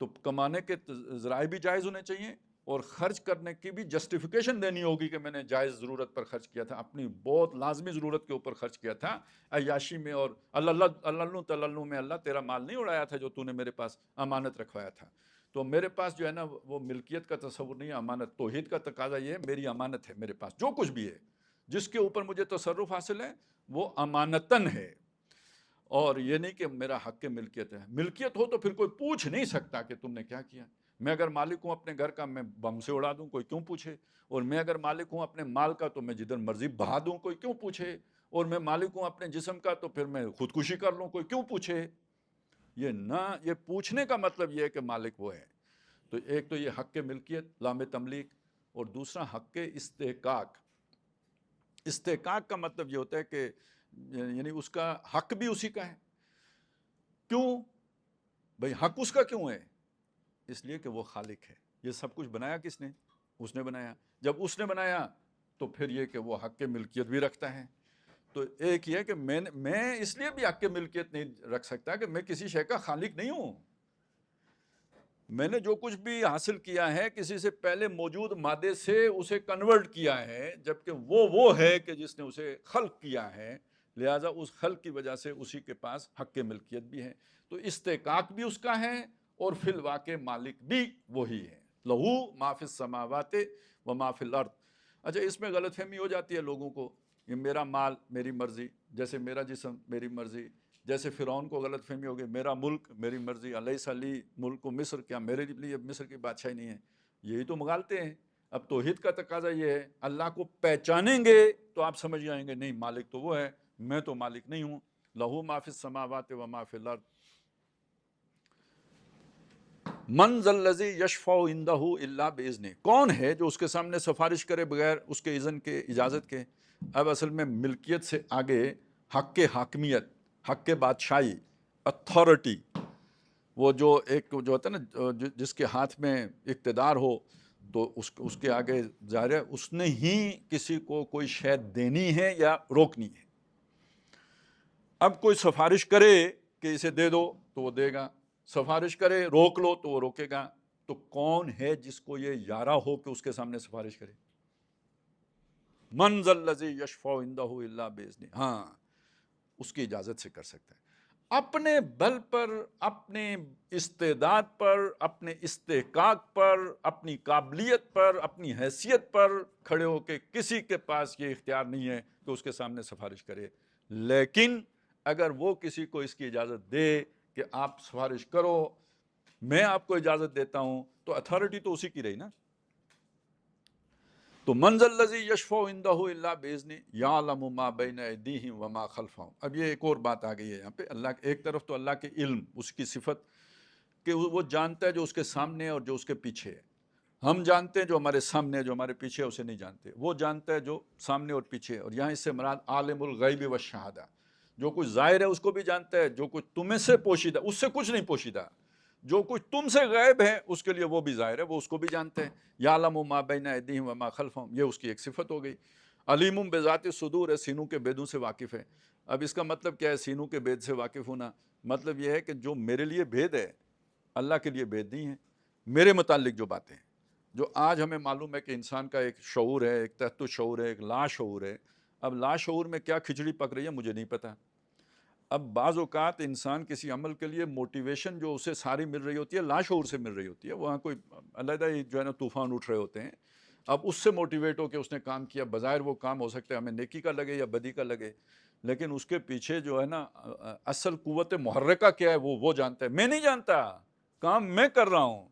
تو کمانے کے ذرائع بھی جائز ہونے چاہیے اور خرچ کرنے کی بھی جسٹیفیکیشن دینی ہوگی کہ میں نے جائز ضرورت پر خرچ کیا تھا، اپنی بہت لازمی ضرورت کے اوپر خرچ کیا تھا، عیاشی میں اور اللہ میں. اللہ تیرا مال نہیں اڑایا تھا جو تو نے میرے پاس امانت رکھوایا تھا. تو میرے پاس جو ہے نا وہ ملکیت کا تصور نہیں ہے، امانت. توحید کا تقاضا یہ ہے میری امانت ہے، میرے پاس جو کچھ بھی ہے جس کے اوپر مجھے تصرف حاصل ہے وہ امانتاً ہے، اور یہ نہیں کہ میرا حق ملکیت ہے. ملکیت ہو تو پھر کوئی پوچھ نہیں سکتا کہ تم نے کیا کیا. میں اگر مالک ہوں اپنے گھر کا، میں بم سے اڑا دوں، کوئی کیوں پوچھے. اور میں اگر مالک ہوں اپنے مال کا تو میں جدھر مرضی بہا دوں، کوئی کیوں پوچھے. اور میں مالک ہوں اپنے جسم کا تو پھر میں خودکشی کر لوں، کوئی کیوں پوچھے. یہ پوچھنے کا مطلب یہ ہے کہ مالک وہ ہے. تو ایک تو یہ حق ملکیت، لام تملیک، اور دوسرا حق استحقاق. استحقاق کا مطلب یہ ہوتا ہے کہ یعنی اس کا حق بھی اسی کا ہے. کیوں بھئی حق اس کا کیوں ہے؟ اس لیے کہ وہ خالق ہے. یہ سب کچھ بنایا کس نے؟ اس نے بنایا. جب اس نے بنایا تو پھر یہ کہ وہ حق ملکیت بھی رکھتا ہے. تو ایک یہ کہ میں اس لیے بھی حق ملکیت نہیں رکھ سکتا کہ میں کسی شے کا خالق نہیں ہوں. میں نے جو کچھ بھی حاصل کیا ہے کسی سے پہلے موجود مادے سے اسے کنورٹ کیا ہے، جبکہ وہ ہے کہ جس نے اسے خلق کیا ہے. لہٰذا اس خلق کی وجہ سے اسی کے پاس حق ملکیت بھی ہے. تو استحقاق بھی اس کا ہے اور فی الواقع مالک بھی وہی ہے. لہو ما فی السماوات و ما فی الارض۔ اچھا اس میں غلط فہمی ہو جاتی ہے لوگوں کو، یہ میرا مال میری مرضی، جیسے میرا جسم میری مرضی، جیسے فرعون کو غلط فہمی ہو گئی میرا ملک میری مرضی، الیس لی ملک مصر، کیا میرے لیے مصر کی بادشاہی نہیں ہے؟ یہی تو مغالطے ہیں۔ اب توحید کا تقاضا یہ ہے، اللہ کو پہچانیں گے تو آپ سمجھ جائیں گے نہیں مالک تو وہ ہے، میں تو مالک نہیں ہوں۔ لہو ما فی السماوات و ما فی الارض۔ من ذا الذی یشفع عندہ الا باذنہ، کون ہے جو اس کے سامنے سفارش کرے بغیر اس کے اذن کے، اجازت کے؟ اب اصل میں ملکیت سے آگے حق کے حاکمیت، حق کے بادشاہی، اتھارٹی، وہ جو ایک جو ہوتا ہے نا جس کے ہاتھ میں اقتدار ہو تو اس کے آگے ظاہر ہے اس نے ہی کسی کو کوئی شے دینی ہے یا روکنی ہے۔ اب کوئی سفارش کرے کہ اسے دے دو تو وہ دے گا، سفارش کرے روک لو تو وہ روکے گا۔ تو کون ہے جس کو یہ یارہ ہو کہ اس کے سامنے سفارش کرے؟ من ذا الذی یشفع عندہ الا باذنہ، ہاں اس کی اجازت سے کر سکتا ہے۔ اپنے بل پر، اپنے استعداد پر، اپنے استحقاق پر، اپنی قابلیت پر، اپنی حیثیت پر کھڑے ہو کے کسی کے پاس یہ اختیار نہیں ہے کہ اس کے سامنے سفارش کرے۔ لیکن اگر وہ کسی کو اس کی اجازت دے کہ آپ سفارش کرو، میں آپ کو اجازت دیتا ہوں، تو اتھارٹی تو اسی کی رہی نا۔ تو من ذا الذی یشفع عندہ الا باذنہ یعلم ما بین ایدیہم وما خلفہم۔ اب یہ ایک اور بات آ گئی ہے یہاں پہ، اللہ ایک طرف تو اللہ کے علم، اس کی صفت کہ وہ جانتا ہے جو اس کے سامنے اور جو اس کے پیچھے ہے۔ ہم جانتے ہیں جو ہمارے سامنے ہے، جو ہمارے پیچھے ہے اسے نہیں جانتے۔ وہ جانتا ہے جو سامنے اور پیچھے ہے، اور یہاں اس سے مراد عالم الغیب والشہادہ، جو کچھ ظاہر ہے اس کو بھی جانتا ہے، جو کچھ تمہیں سے پوشیدہ اس سے کچھ نہیں پوشیدہ، جو کچھ تم سے غائب ہے اس کے لیے وہ بھی ظاہر ہے، وہ اس کو بھی جانتے ہیں۔ یعلم ما بین ایدیہم وما خلفہم، یہ اس کی ایک صفت ہو گئی۔ علیم بذات الصدور ہے، سینوں کے بیدوں سے واقف ہے۔ اب اس کا مطلب کیا ہے سینوں کے بید سے واقف ہونا؟ مطلب یہ ہے کہ جو میرے لیے بید ہے اللہ کے لیے بید نہیں ہے۔ میرے متعلق جو باتیں ہیں، جو آج ہمیں معلوم ہے کہ انسان کا ایک شعور ہے، ایک تحت الشعور ہے، ایک لا شعور ہے۔ اب لا شعور میں کیا کھچڑی پک رہی ہے مجھے نہیں پتہ۔ اب بعض اوقات انسان کسی عمل کے لیے موٹیویشن جو اسے ساری مل رہی ہوتی ہے لا شعور سے مل رہی ہوتی ہے، وہاں کوئی علیحدہ ہی جو ہے نا طوفان اٹھ رہے ہوتے ہیں۔ اب اس سے موٹیویٹ ہو کے اس نے کام کیا، بظاہر وہ کام ہو سکتا ہے ہمیں نیکی کا لگے یا بدی کا لگے، لیکن اس کے پیچھے جو ہے نا اصل قوت محرکہ کیا ہے وہ جانتا ہے۔ میں نہیں جانتا، کام میں کر رہا ہوں،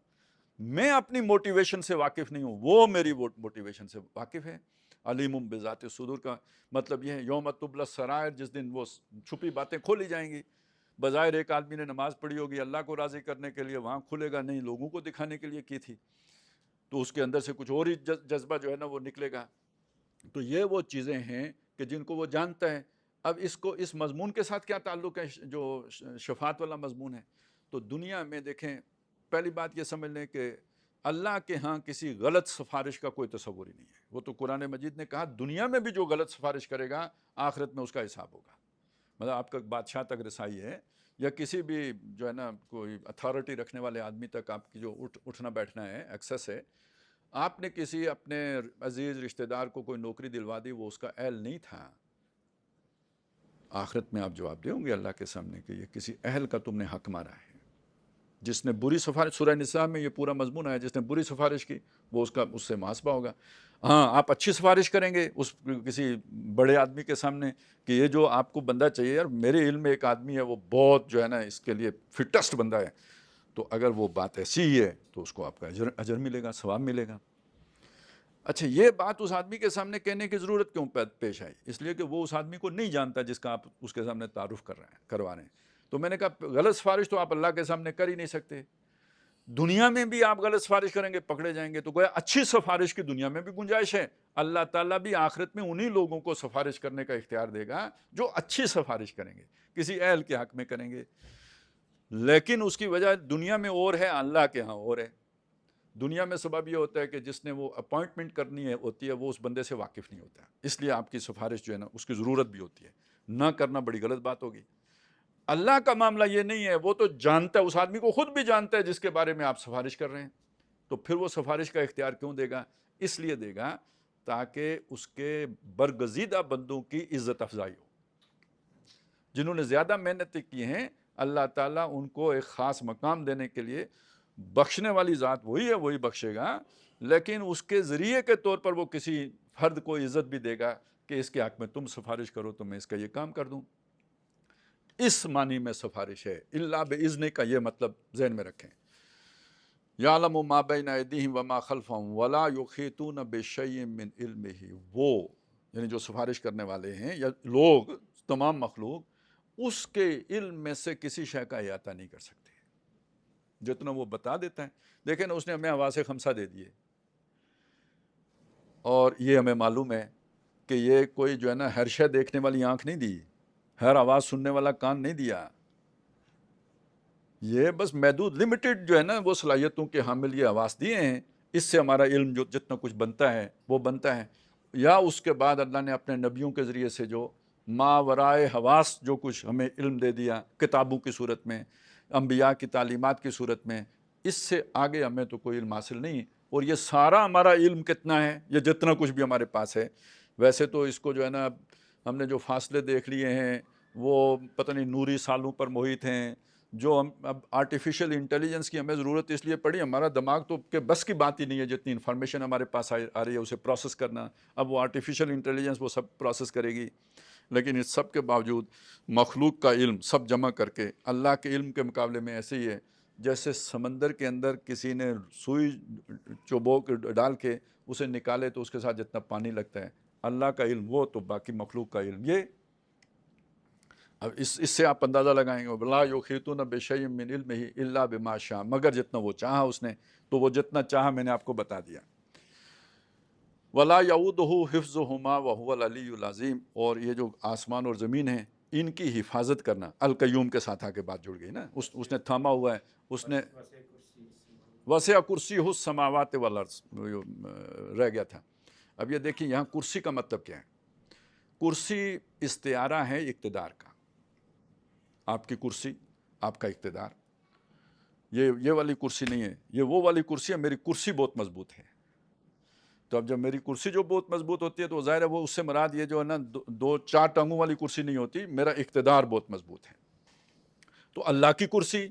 میں اپنی موٹیویشن سے واقف نہیں ہوں، وہ میری موٹیویشن سے واقف ہے۔ علیم بذات الصدور کا مطلب یہ ہے یوم تبلی السرائر، جس دن وہ چھپی باتیں کھولی جائیں گی۔ بظاہر ایک آدمی نے نماز پڑھی ہوگی اللہ کو راضی کرنے کے لیے، وہاں کھلے گا نہیں، لوگوں کو دکھانے کے لیے کی تھی، تو اس کے اندر سے کچھ اور ہی جذبہ جو ہے نا وہ نکلے گا۔ تو یہ وہ چیزیں ہیں کہ جن کو وہ جانتا ہے۔ اب اس کو اس مضمون کے ساتھ کیا تعلق ہے جو شفاعت والا مضمون ہے؟ تو دنیا میں دیکھیں، پہلی بات یہ سمجھ لیں کہ اللہ کے ہاں کسی غلط سفارش کا کوئی تصور ہی نہیں ہے۔ وہ تو قرآن مجید نے کہا دنیا میں بھی جو غلط سفارش کرے گا آخرت میں اس کا حساب ہوگا۔ مطلب آپ کا بادشاہ تک رسائی ہے یا کسی بھی جو ہے نا کوئی اتھارٹی رکھنے والے آدمی تک آپ کی جو اٹھنا بیٹھنا ہے، ایکسس ہے، آپ نے کسی اپنے عزیز رشتہ دار کو کوئی نوکری دلوا دی، وہ اس کا اہل نہیں تھا، آخرت میں آپ جواب دیں گے اللہ کے سامنے کہ یہ کسی اہل کا تم نے حق مارا ہے۔ جس نے بری سفارش، سورہ نساء میں یہ پورا مضمون ہے، جس نے بری سفارش کی وہ اس سے محاسبہ ہوگا۔ ہاں آپ اچھی سفارش کریں گے اس کسی بڑے آدمی کے سامنے کہ یہ جو آپ کو بندہ چاہیے، یار میرے علم میں ایک آدمی ہے وہ بہت جو ہے نا اس کے لیے فٹسٹ بندہ ہے، تو اگر وہ بات ایسی ہی ہے تو اس کو آپ کا اجر ملے گا، ثواب ملے گا۔ اچھا یہ بات اس آدمی کے سامنے کہنے کی ضرورت کیوں پیش آئی؟ اس لیے کہ وہ اس آدمی کو نہیں جانتا جس کا آپ اس کے سامنے تعارف کروا رہے ہیں۔ تو میں نے کہا غلط سفارش تو آپ اللہ کے سامنے کر ہی نہیں سکتے، دنیا میں بھی آپ غلط سفارش کریں گے پکڑے جائیں گے، تو گویا اچھی سفارش کی دنیا میں بھی گنجائش ہے۔ اللہ تعالیٰ بھی آخرت میں انہی لوگوں کو سفارش کرنے کا اختیار دے گا جو اچھی سفارش کریں گے، کسی اہل کے حق میں کریں گے۔ لیکن اس کی وجہ دنیا میں اور ہے، اللہ کے ہاں اور ہے۔ دنیا میں سبب یہ ہوتا ہے کہ جس نے وہ اپوائنٹمنٹ کرنی ہوتی ہے وہ اس بندے سے واقف نہیں ہوتا، اس لیے آپ کی سفارش جو ہے نا اس کی ضرورت بھی ہوتی ہے، نہ کرنا بڑی غلط بات ہوگی۔ اللہ کا معاملہ یہ نہیں ہے، وہ تو جانتا ہے، اس آدمی کو خود بھی جانتا ہے جس کے بارے میں آپ سفارش کر رہے ہیں، تو پھر وہ سفارش کا اختیار کیوں دے گا؟ اس لیے دے گا تاکہ اس کے برگزیدہ بندوں کی عزت افزائی ہو، جنہوں نے زیادہ محنتیں کی ہیں، اللہ تعالیٰ ان کو ایک خاص مقام دینے کے لیے بخشنے والی ذات وہی ہے، وہی بخشے گا، لیکن اس کے ذریعے کے طور پر وہ کسی فرد کو عزت بھی دے گا کہ اس کے حق میں تم سفارش کرو تو میں اس کا یہ کام کر دوں. اس معنی میں سفارش ہے. الا باذن کا یہ مطلب ذہن میں رکھیں. یعلم ما بین ایدیہم وما خلفہم ولا یحیطون بشیء من علمہ، وہ یعنی جو سفارش کرنے والے ہیں یا لوگ، تمام مخلوق، اس کے علم میں سے کسی شے کا احاطہ نہیں کر سکتے، جتنا وہ بتا دیتا ہے. دیکھیں نا، اس نے ہمیں حواس خمسہ دے دیے، اور یہ ہمیں معلوم ہے کہ یہ کوئی جو ہے نا ہر شے دیکھنے والی آنکھ نہیں دی، ہر آواز سننے والا کان نہیں دیا. یہ بس محدود لمیٹڈ جو ہے نا وہ صلاحیتوں کے حامل یہ حواس دیے ہیں. اس سے ہمارا علم جو جتنا کچھ بنتا ہے وہ بنتا ہے. یا اس کے بعد اللہ نے اپنے نبیوں کے ذریعے سے جو ما ورائے حواس جو کچھ ہمیں علم دے دیا، کتابوں کی صورت میں، انبیاء کی تعلیمات کی صورت میں، اس سے آگے ہمیں تو کوئی علم حاصل نہیں. اور یہ سارا ہمارا علم کتنا ہے، یہ جتنا کچھ بھی ہمارے پاس ہے، ویسے تو اس کو جو ہے نا ہم نے جو فاصلے دیکھ لیے ہیں وہ پتہ نہیں نوری سالوں پر محیط ہیں. جو ہم اب آرٹیفیشل انٹیلیجنس کی ہمیں ضرورت اس لیے پڑی، ہمارا دماغ تو کہ بس کی بات ہی نہیں ہے جتنی انفارمیشن ہمارے پاس آ رہی ہے اسے پروسیس کرنا. اب وہ آرٹیفیشل انٹیلیجنس وہ سب پروسیس کرے گی. لیکن اس سب کے باوجود مخلوق کا علم سب جمع کر کے اللہ کے علم کے مقابلے میں ایسے ہی ہے جیسے سمندر کے اندر کسی نے سوئی چوبوک ڈال کے اسے نکالے تو اس کے ساتھ جتنا پانی لگتا ہے، اللہ کا علم وہ تو باقی مخلوق کا علم یہ. اب اس سے آپ اندازہ لگائیں گے، بلا یحیطون بشیء من علمہ الا بما شاء، مگر جتنا وہ چاہا اس نے، تو وہ جتنا چاہا میں نے آپ کو بتا دیا. ولا یعودہ حفظہما وہو العلی العظیم، اور یہ جو آسمان اور زمین ہیں ان کی حفاظت کرنا، القیوم کے ساتھ آ کے بات جڑ گئی نا، اس نے تھاما ہوا ہے، اس نے وسع کرسیہ السماوات والارض رہ گیا تھا. اب یہ دیکھیں یہاں کرسی کا مطلب کیا ہے. کرسی استعارہ ہے اقتدار کا. آپ کی کرسی، آپ کا اقتدار، یہ والی کرسی نہیں ہے، یہ وہ والی کرسی ہے. میری کرسی بہت مضبوط ہے. تو اب جب میری کرسی جو بہت مضبوط ہوتی ہے تو ظاہر ہے وہ اس سے مراد یہ جو ہے نا دو چار ٹانگوں والی کرسی نہیں ہوتی، میرا اقتدار بہت مضبوط ہے. تو اللہ کی کرسی،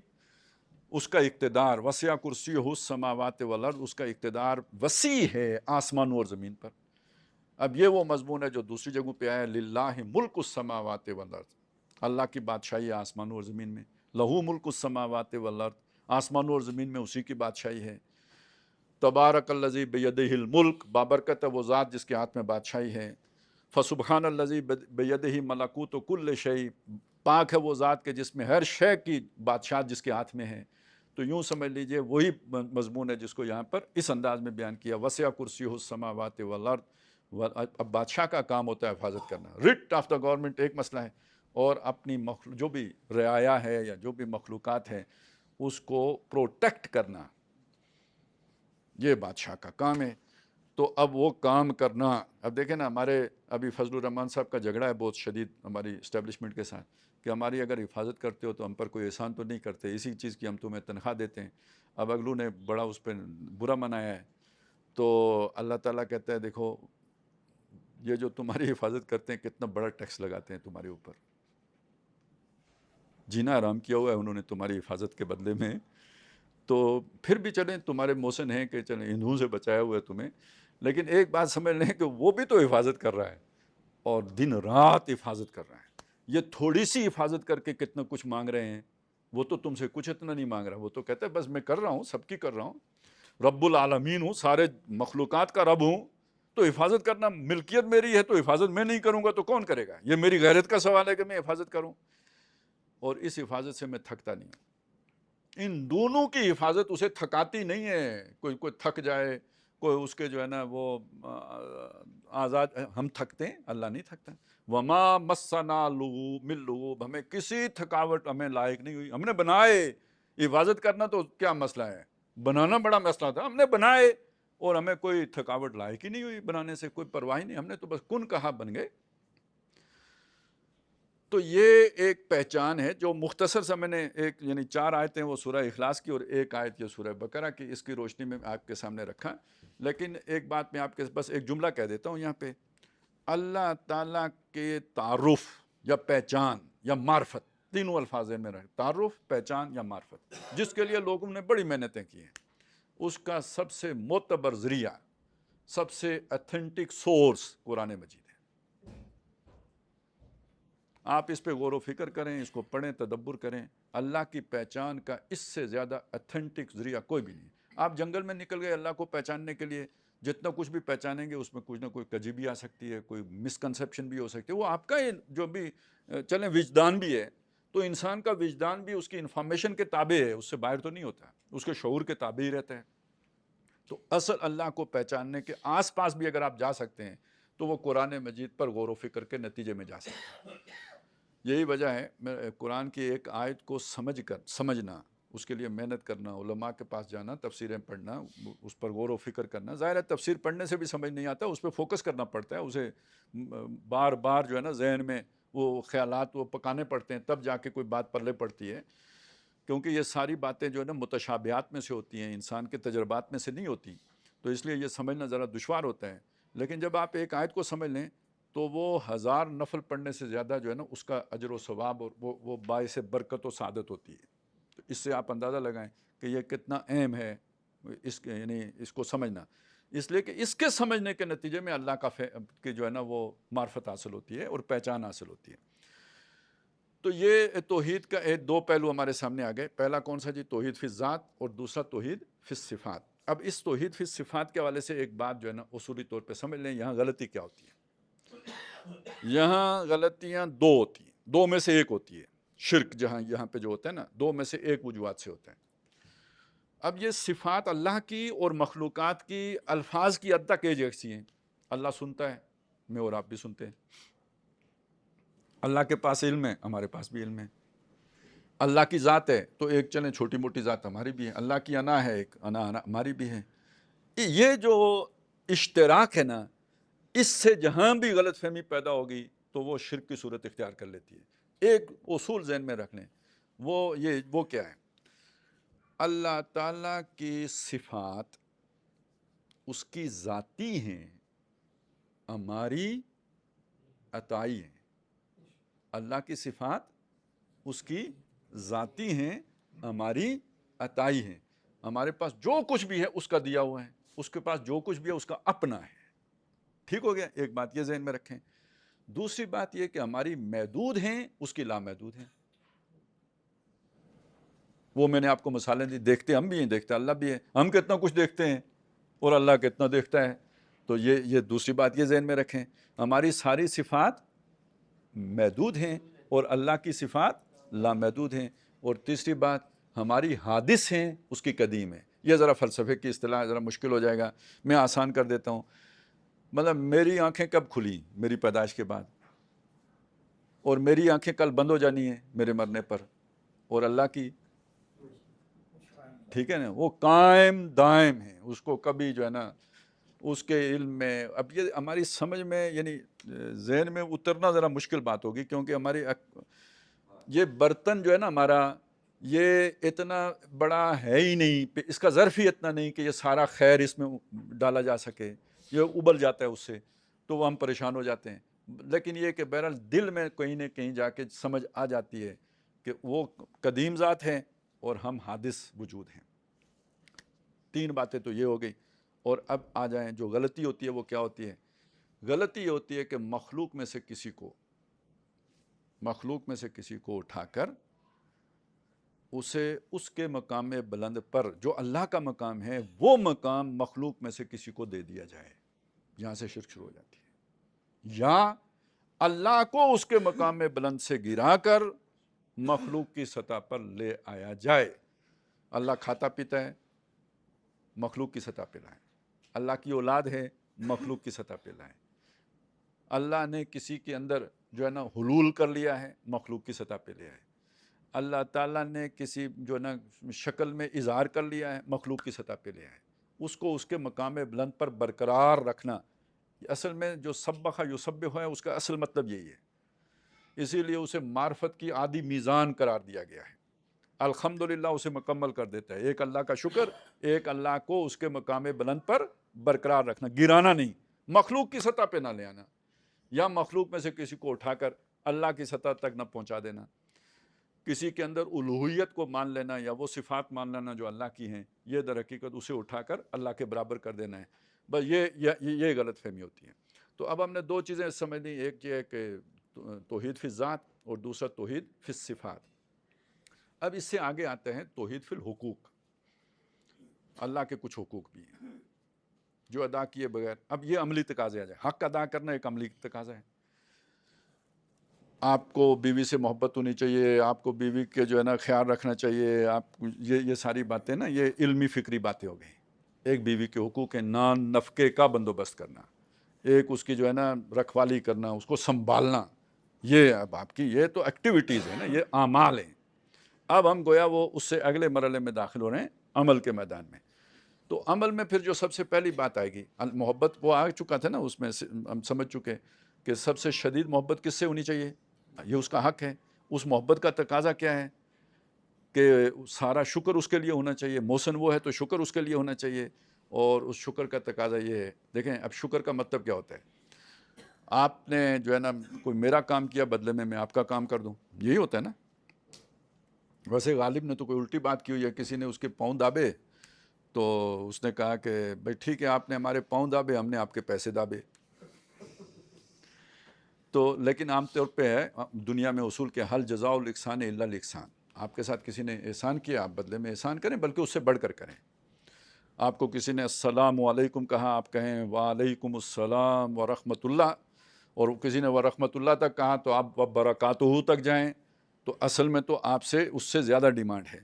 اس کا اقتدار وسع کرسیہ السماوات والارض، اس کا اقتدار وسیع ہے آسمانوں اور زمین پر. اب یہ وہ مضمون ہے جو دوسری جگہوں پہ آیا، للہ ملک السماوات والارض، اللہ کی بادشاہی ہے آسمانوں اور زمین میں. لہو ملک السماوات والارض، آسمانوں اور زمین میں اسی کی بادشاہی ہے. تبارک الذی بیدہ الملک، بابرکت ہے وہ ذات جس کے ہاتھ میں بادشاہی ہے. فسبحان الذی بیدہ ملکوت کل شیء، پاک ہے وہ ذات کے جس میں ہر شے کی بادشاہت جس کے ہاتھ میں ہے. تو یوں سمجھ لیجئے وہی مضمون ہے جس کو یہاں پر اس انداز میں بیان کیا، وسع کرسیہ السماوات والارض. اب بادشاہ کا کام ہوتا ہے حفاظت کرنا، رٹ آف دا گورنمنٹ ایک مسئلہ ہے، اور اپنی جو بھی رعایا ہے یا جو بھی مخلوقات ہے اس کو پروٹیکٹ کرنا، یہ بادشاہ کا کام ہے. تو اب وہ کام کرنا، اب دیکھیں نا ہمارے ابھی فضل الرحمان صاحب کا جھگڑا ہے بہت شدید ہماری اسٹیبلشمنٹ کے ساتھ کہ ہماری اگر حفاظت کرتے ہو تو ہم پر کوئی احسان تو نہیں کرتے، اسی چیز کی ہم تمہیں تنخواہ دیتے ہیں. اب اگلو نے بڑا اس پہ برا منایا ہے. تو اللہ تعالیٰ کہتا ہے دیکھو یہ جو تمہاری حفاظت کرتے ہیں کتنا بڑا ٹیکس لگاتے ہیں تمہارے اوپر، جینا آرام کیا ہوا ہے انہوں نے تمہاری حفاظت کے بدلے میں. تو پھر بھی چلیں تمہارے محسن ہیں کہ چلیں انہوں سے بچایا ہوا ہے تمہیں، لیکن ایک بات سمجھ لیں کہ وہ بھی تو حفاظت کر رہا ہے اور دن رات حفاظت کر رہا ہے. یہ تھوڑی سی حفاظت کر کے کتنا کچھ مانگ رہے ہیں، وہ تو تم سے کچھ اتنا نہیں مانگ رہا، وہ تو کہتا ہے بس میں کر رہا ہوں، سب کی کر رہا ہوں، رب العالمین ہوں، سارے مخلوقات کا رب ہوں. تو حفاظت کرنا ملکیت میری ہے، تو حفاظت میں نہیں کروں گا تو کون کرے گا؟ یہ میری غیرت کا سوال ہے کہ میں حفاظت کروں، اور اس حفاظت سے میں تھکتا نہیں ہوں. ان دونوں کی حفاظت اسے تھکاتی نہیں ہے. کوئی تھک جائے، کوئی اس کے جو ہے نا وہ آزاد، ہم تھکتے ہیں، اللہ نہیں تھکتا. وما مسنا لغوب من لغوب، ہمیں کسی تھکاوٹ ہمیں لائق نہیں ہوئی. ہم نے بنائے، حفاظت کرنا تو کیا مسئلہ ہے، بنانا بڑا مسئلہ تھا. ہم نے بنائے اور ہمیں کوئی تھکاوٹ لائق ہی نہیں ہوئی بنانے سے، کوئی پرواہ نہیں، ہم نے تو بس کن کہا بن گئے. تو یہ ایک پہچان ہے جو مختصر سا میں نے ایک یعنی 4 آیتیں وہ سورہ اخلاص کی اور ایک آیت یہ سورہ بقرہ کی، اس کی روشنی میں آپ کے سامنے رکھا. لیکن ایک بات میں آپ کے بس ایک جملہ کہہ دیتا ہوں یہاں پہ. اللہ تعالیٰ کے تعارف یا پہچان یا معرفت تینوں الفاظ میں رکھ، تعارف، پہچان یا معرفت، جس کے لیے لوگوں نے بڑی محنتیں کی ہیں، اس کا سب سے معتبر ذریعہ، سب سے اتھینٹک سورس قرآن مجید ہے۔ آپ اس پہ غور و فکر کریں، اس کو پڑھیں، تدبر کریں، اللہ کی پہچان کا اس سے زیادہ اتھینٹک ذریعہ کوئی بھی نہیں۔ آپ جنگل میں نکل گئے اللہ کو پہچاننے کے لیے، جتنا کچھ بھی پہچانیں گے اس میں کچھ نہ کوئی کجی بھی آ سکتی ہے، کوئی مسکنسیپشن بھی ہو سکتی ہے، وہ آپ کا جو بھی چلیں وجدان بھی ہے، تو انسان کا وجدان بھی اس کی انفارمیشن کے تابع ہے، اس سے باہر تو نہیں ہوتا، اس کے شعور کے تابع ہی رہتا ہے۔ تو اصل اللہ کو پہچاننے کے آس پاس بھی اگر آپ جا سکتے ہیں تو وہ قرآن مجید پر غور و فکر کے نتیجے میں جا سکتے ہیں۔ یہی وجہ ہے قرآن کی ایک آیت کو سمجھنا، اس کے لیے محنت کرنا، علماء کے پاس جانا، تفسیریں پڑھنا، اس پر غور و فکر کرنا۔ ظاہر ہے تفسیر پڑھنے سے بھی سمجھ نہیں آتا، اس پہ فوکس کرنا پڑتا ہے، اسے بار بار جو ہے نا ذہن میں وہ خیالات وہ پکانے پڑتے ہیں، تب جا کے کوئی بات پلے پڑتی ہے، کیونکہ یہ ساری باتیں جو ہے نا متشابہات میں سے ہوتی ہیں، انسان کے تجربات میں سے نہیں ہوتی، تو اس لیے یہ سمجھنا ذرا دشوار ہوتا ہے۔ لیکن جب آپ ایک آیت کو سمجھ لیں تو وہ 1000 نفل پڑھنے سے زیادہ جو ہے نا اس کا اجر و ثواب اور وہ باعث برکت و سعادت ہوتی ہے۔ تو اس سے آپ اندازہ لگائیں کہ یہ کتنا اہم ہے یعنی اس کو سمجھنا، اس لیے کہ اس کے سمجھنے کے نتیجے میں اللہ کا جو ہے نا وہ معرفت حاصل ہوتی ہے اور پہچان حاصل ہوتی ہے۔ تو یہ توحید کا دو پہلو ہمارے سامنے آ گئے۔ پہلا کون سا جی؟ توحید فی الذات، اور دوسرا توحید فی الصفات۔ اب اس توحید فی الصفات کے حوالے سے ایک بات جو ہے نا اصولی طور پہ سمجھ لیں، یہاں غلطی کیا ہوتی ہے۔ یہاں غلطیاں دو ہوتی ہیں، دو میں سے ایک ہوتی ہے شرک، یہاں پہ جو ہوتا ہے نا، دو میں سے ایک وجوہات سے ہوتا ہے۔ اب یہ صفات اللہ کی اور مخلوقات کی الفاظ کی حد تک ایک جیسی ہیں۔ اللہ سنتا ہے، میں اور آپ بھی سنتے ہیں۔ اللہ کے پاس علم ہے، ہمارے پاس بھی علم ہے۔ اللہ کی ذات ہے تو ایک چلیں چھوٹی موٹی ذات ہماری بھی ہے، اللہ کی انا ہے، ایک انا ہماری بھی ہے۔ یہ جو اشتراک ہے نا، اس سے جہاں بھی غلط فہمی پیدا ہوگی تو وہ شرک کی صورت اختیار کر لیتی ہے۔ ایک اصول ذہن میں رکھ لیں، وہ کیا ہے؟ اللہ تعالیٰ کی صفات اس کی ذاتی ہیں، ہماری عطائی ہیں۔ اللہ کی صفات اس کی ذاتی ہیں، ہماری عطائی ہیں۔ ہمارے پاس جو کچھ بھی ہے اس کا دیا ہوا ہے، اس کے پاس جو کچھ بھی ہے اس کا اپنا ہے۔ ٹھیک ہو گیا؟ ایک بات یہ ذہن میں رکھیں۔ دوسری بات یہ کہ ہماری محدود ہیں، اس کی لامحدود ہیں۔ وہ میں نے آپ کو مثالیں دی، دیکھتے ہم بھی ہیں، دیکھتے اللہ بھی ہے، ہم کتنا کچھ دیکھتے ہیں اور اللہ کتنا دیکھتا ہے۔ تو یہ دوسری بات یہ ذہن میں رکھیں، ہماری ساری صفات محدود ہیں اور اللہ کی صفات لامحدود ہیں۔ اور تیسری بات، ہماری حادث ہیں، اس کی قدیم ہے۔ یہ ذرا فلسفے کی اصطلاح ذرا مشکل ہو جائے گا، میں آسان کر دیتا ہوں۔ مطلب میری آنکھیں کب کھلی؟ میری پیدائش کے بعد، اور میری آنکھیں کل بند ہو جانی ہیں میرے مرنے پر، اور اللہ کی، ٹھیک ہے نا، وہ قائم دائم ہیں، اس کو کبھی جو ہے نا اس کے علم میں، اب یہ ہماری سمجھ میں یعنی ذہن میں اترنا ذرا مشکل بات ہوگی، کیونکہ ہماری یہ برتن جو ہے نا ہمارا، یہ اتنا بڑا ہے ہی نہیں، اس کا ظرف ہی اتنا نہیں کہ یہ سارا خیر اس میں ڈالا جا سکے، یہ ابل جاتا ہے اس سے، تو وہ ہم پریشان ہو جاتے ہیں۔ لیکن یہ کہ بہرحال دل میں کہیں نہ کہیں جا کے سمجھ آ جاتی ہے کہ وہ قدیم ذات ہے اور ہم حادث وجود ہیں۔ تین باتیں تو یہ ہو گئی، اور اب آ جائیں جو غلطی ہوتی ہے وہ کیا ہوتی ہے؟ غلطی یہ ہوتی ہے کہ مخلوق میں سے کسی کو اٹھا کر اسے اس کے مقام بلند پر جو اللہ کا مقام ہے، وہ مقام مخلوق میں سے کسی کو دے دیا جائے۔ یہاں سے شرک شروع ہو جاتی ہے۔ یا اللہ کو اس کے مقام بلند سے گرا کر مخلوق کی سطح پر لے آیا جائے۔ اللہ کھاتا پیتا ہے، مخلوق کی سطح پہ لائیں۔ اللہ کی اولاد ہے، مخلوق کی سطح پہ لائیں۔ اللہ نے کسی کے اندر جو ہے نا حلول کر لیا ہے، مخلوق کی سطح پہ لے آئے۔ اللہ تعالیٰ نے کسی جو ہے نا شکل میں اظہار کر لیا ہے، مخلوق کی سطح پہ لے آئے۔ اس کو اس کے مقام بلند پر برقرار رکھنا، اصل میں جو سبح یسبح ہے اس کا اصل مطلب یہی ہے۔ اسی لیے اسے معرفت کی عادی میزان قرار دیا گیا ہے۔ الحمدللہ اسے مکمل کر دیتا ہے۔ ایک اللہ کا شکر، ایک اللہ کو اس کے مقام بلند پر برقرار رکھنا، گرانا نہیں، مخلوق کی سطح پہ نہ لے آنا، یا مخلوق میں سے کسی کو اٹھا کر اللہ کی سطح تک نہ پہنچا دینا۔ کسی کے اندر الوہیت کو مان لینا یا وہ صفات مان لینا جو اللہ کی ہیں، یہ در حقیقت اسے اٹھا کر اللہ کے برابر کر دینا ہے. بس یہ غلط فہمی ہوتی ہے. تو اب ہم نے دو چیزیں سمجھ لی، ایک یہ ہے کہ توحید فی الذات اور دوسرا توحید فی الصفات. اب اس سے آگے آتے ہیں توحید فی الحقوق. اللہ کے کچھ حقوق بھی ہیں جو ادا کیے بغیر، اب یہ عملی تقاضے آ جائے. حق ادا کرنا ایک عملی تقاضا ہے. آپ کو بیوی سے محبت ہونی چاہیے، آپ کو بیوی کے جو ہے نا خیال رکھنا چاہیے، آپ یہ ساری باتیں نا یہ علمی فکری باتیں ہو گئیں. ایک بیوی کے حقوق ہیں، نان نفقے کا بندوبست کرنا، ایک اس کی جو ہے نا رکھوالی کرنا، اس کو سنبھالنا. یہ اب آپ کی یہ تو ایکٹیویٹیز ہیں نا، یہ اعمال ہیں. اب ہم گویا وہ اس سے اگلے مرحلے میں داخل ہو رہے ہیں، عمل کے میدان میں. تو عمل میں پھر جو سب سے پہلی بات آئے گی محبت، وہ آ چکا تھا نا، اس میں ہم سمجھ چکے کہ سب سے شدید محبت کس سے ہونی چاہیے، یہ اس کا حق ہے. اس محبت کا تقاضا کیا ہے کہ سارا شکر اس کے لیے ہونا چاہیے. محسن وہ ہے تو شکر اس کے لیے ہونا چاہیے. اور اس شکر کا تقاضا یہ ہے، دیکھیں اب شکر کا مطلب کیا ہوتا ہے. آپ نے جو ہے نا کوئی میرا کام کیا، بدلے میں آپ کا کام کر دوں، یہی ہوتا ہے نا. ویسے غالب نے تو کوئی الٹی بات کی ہوئی ہے، کسی نے اس کے پاؤں دابے تو اس نے کہا کہ بھائی ٹھیک ہے، آپ نے ہمارے پاؤں دابے، ہم نے آپ کے پیسے دابے. تو لیکن عام طور پہ ہے دنیا میں اصول کے حل جزاء الاحسان الا الاحسان. آپ کے ساتھ کسی نے احسان کیا، آپ بدلے میں احسان کریں، بلکہ اس سے بڑھ کر کریں. آپ کو کسی نے السلام علیکم کہا، آپ کہیں وعلیکم السلام ورحمۃ اللہ. اور کسی نے ورحمۃ اللہ تک کہا تو آپ وبرکاتہ تک جائیں. تو اصل میں تو آپ سے اس سے زیادہ ڈیمانڈ ہے.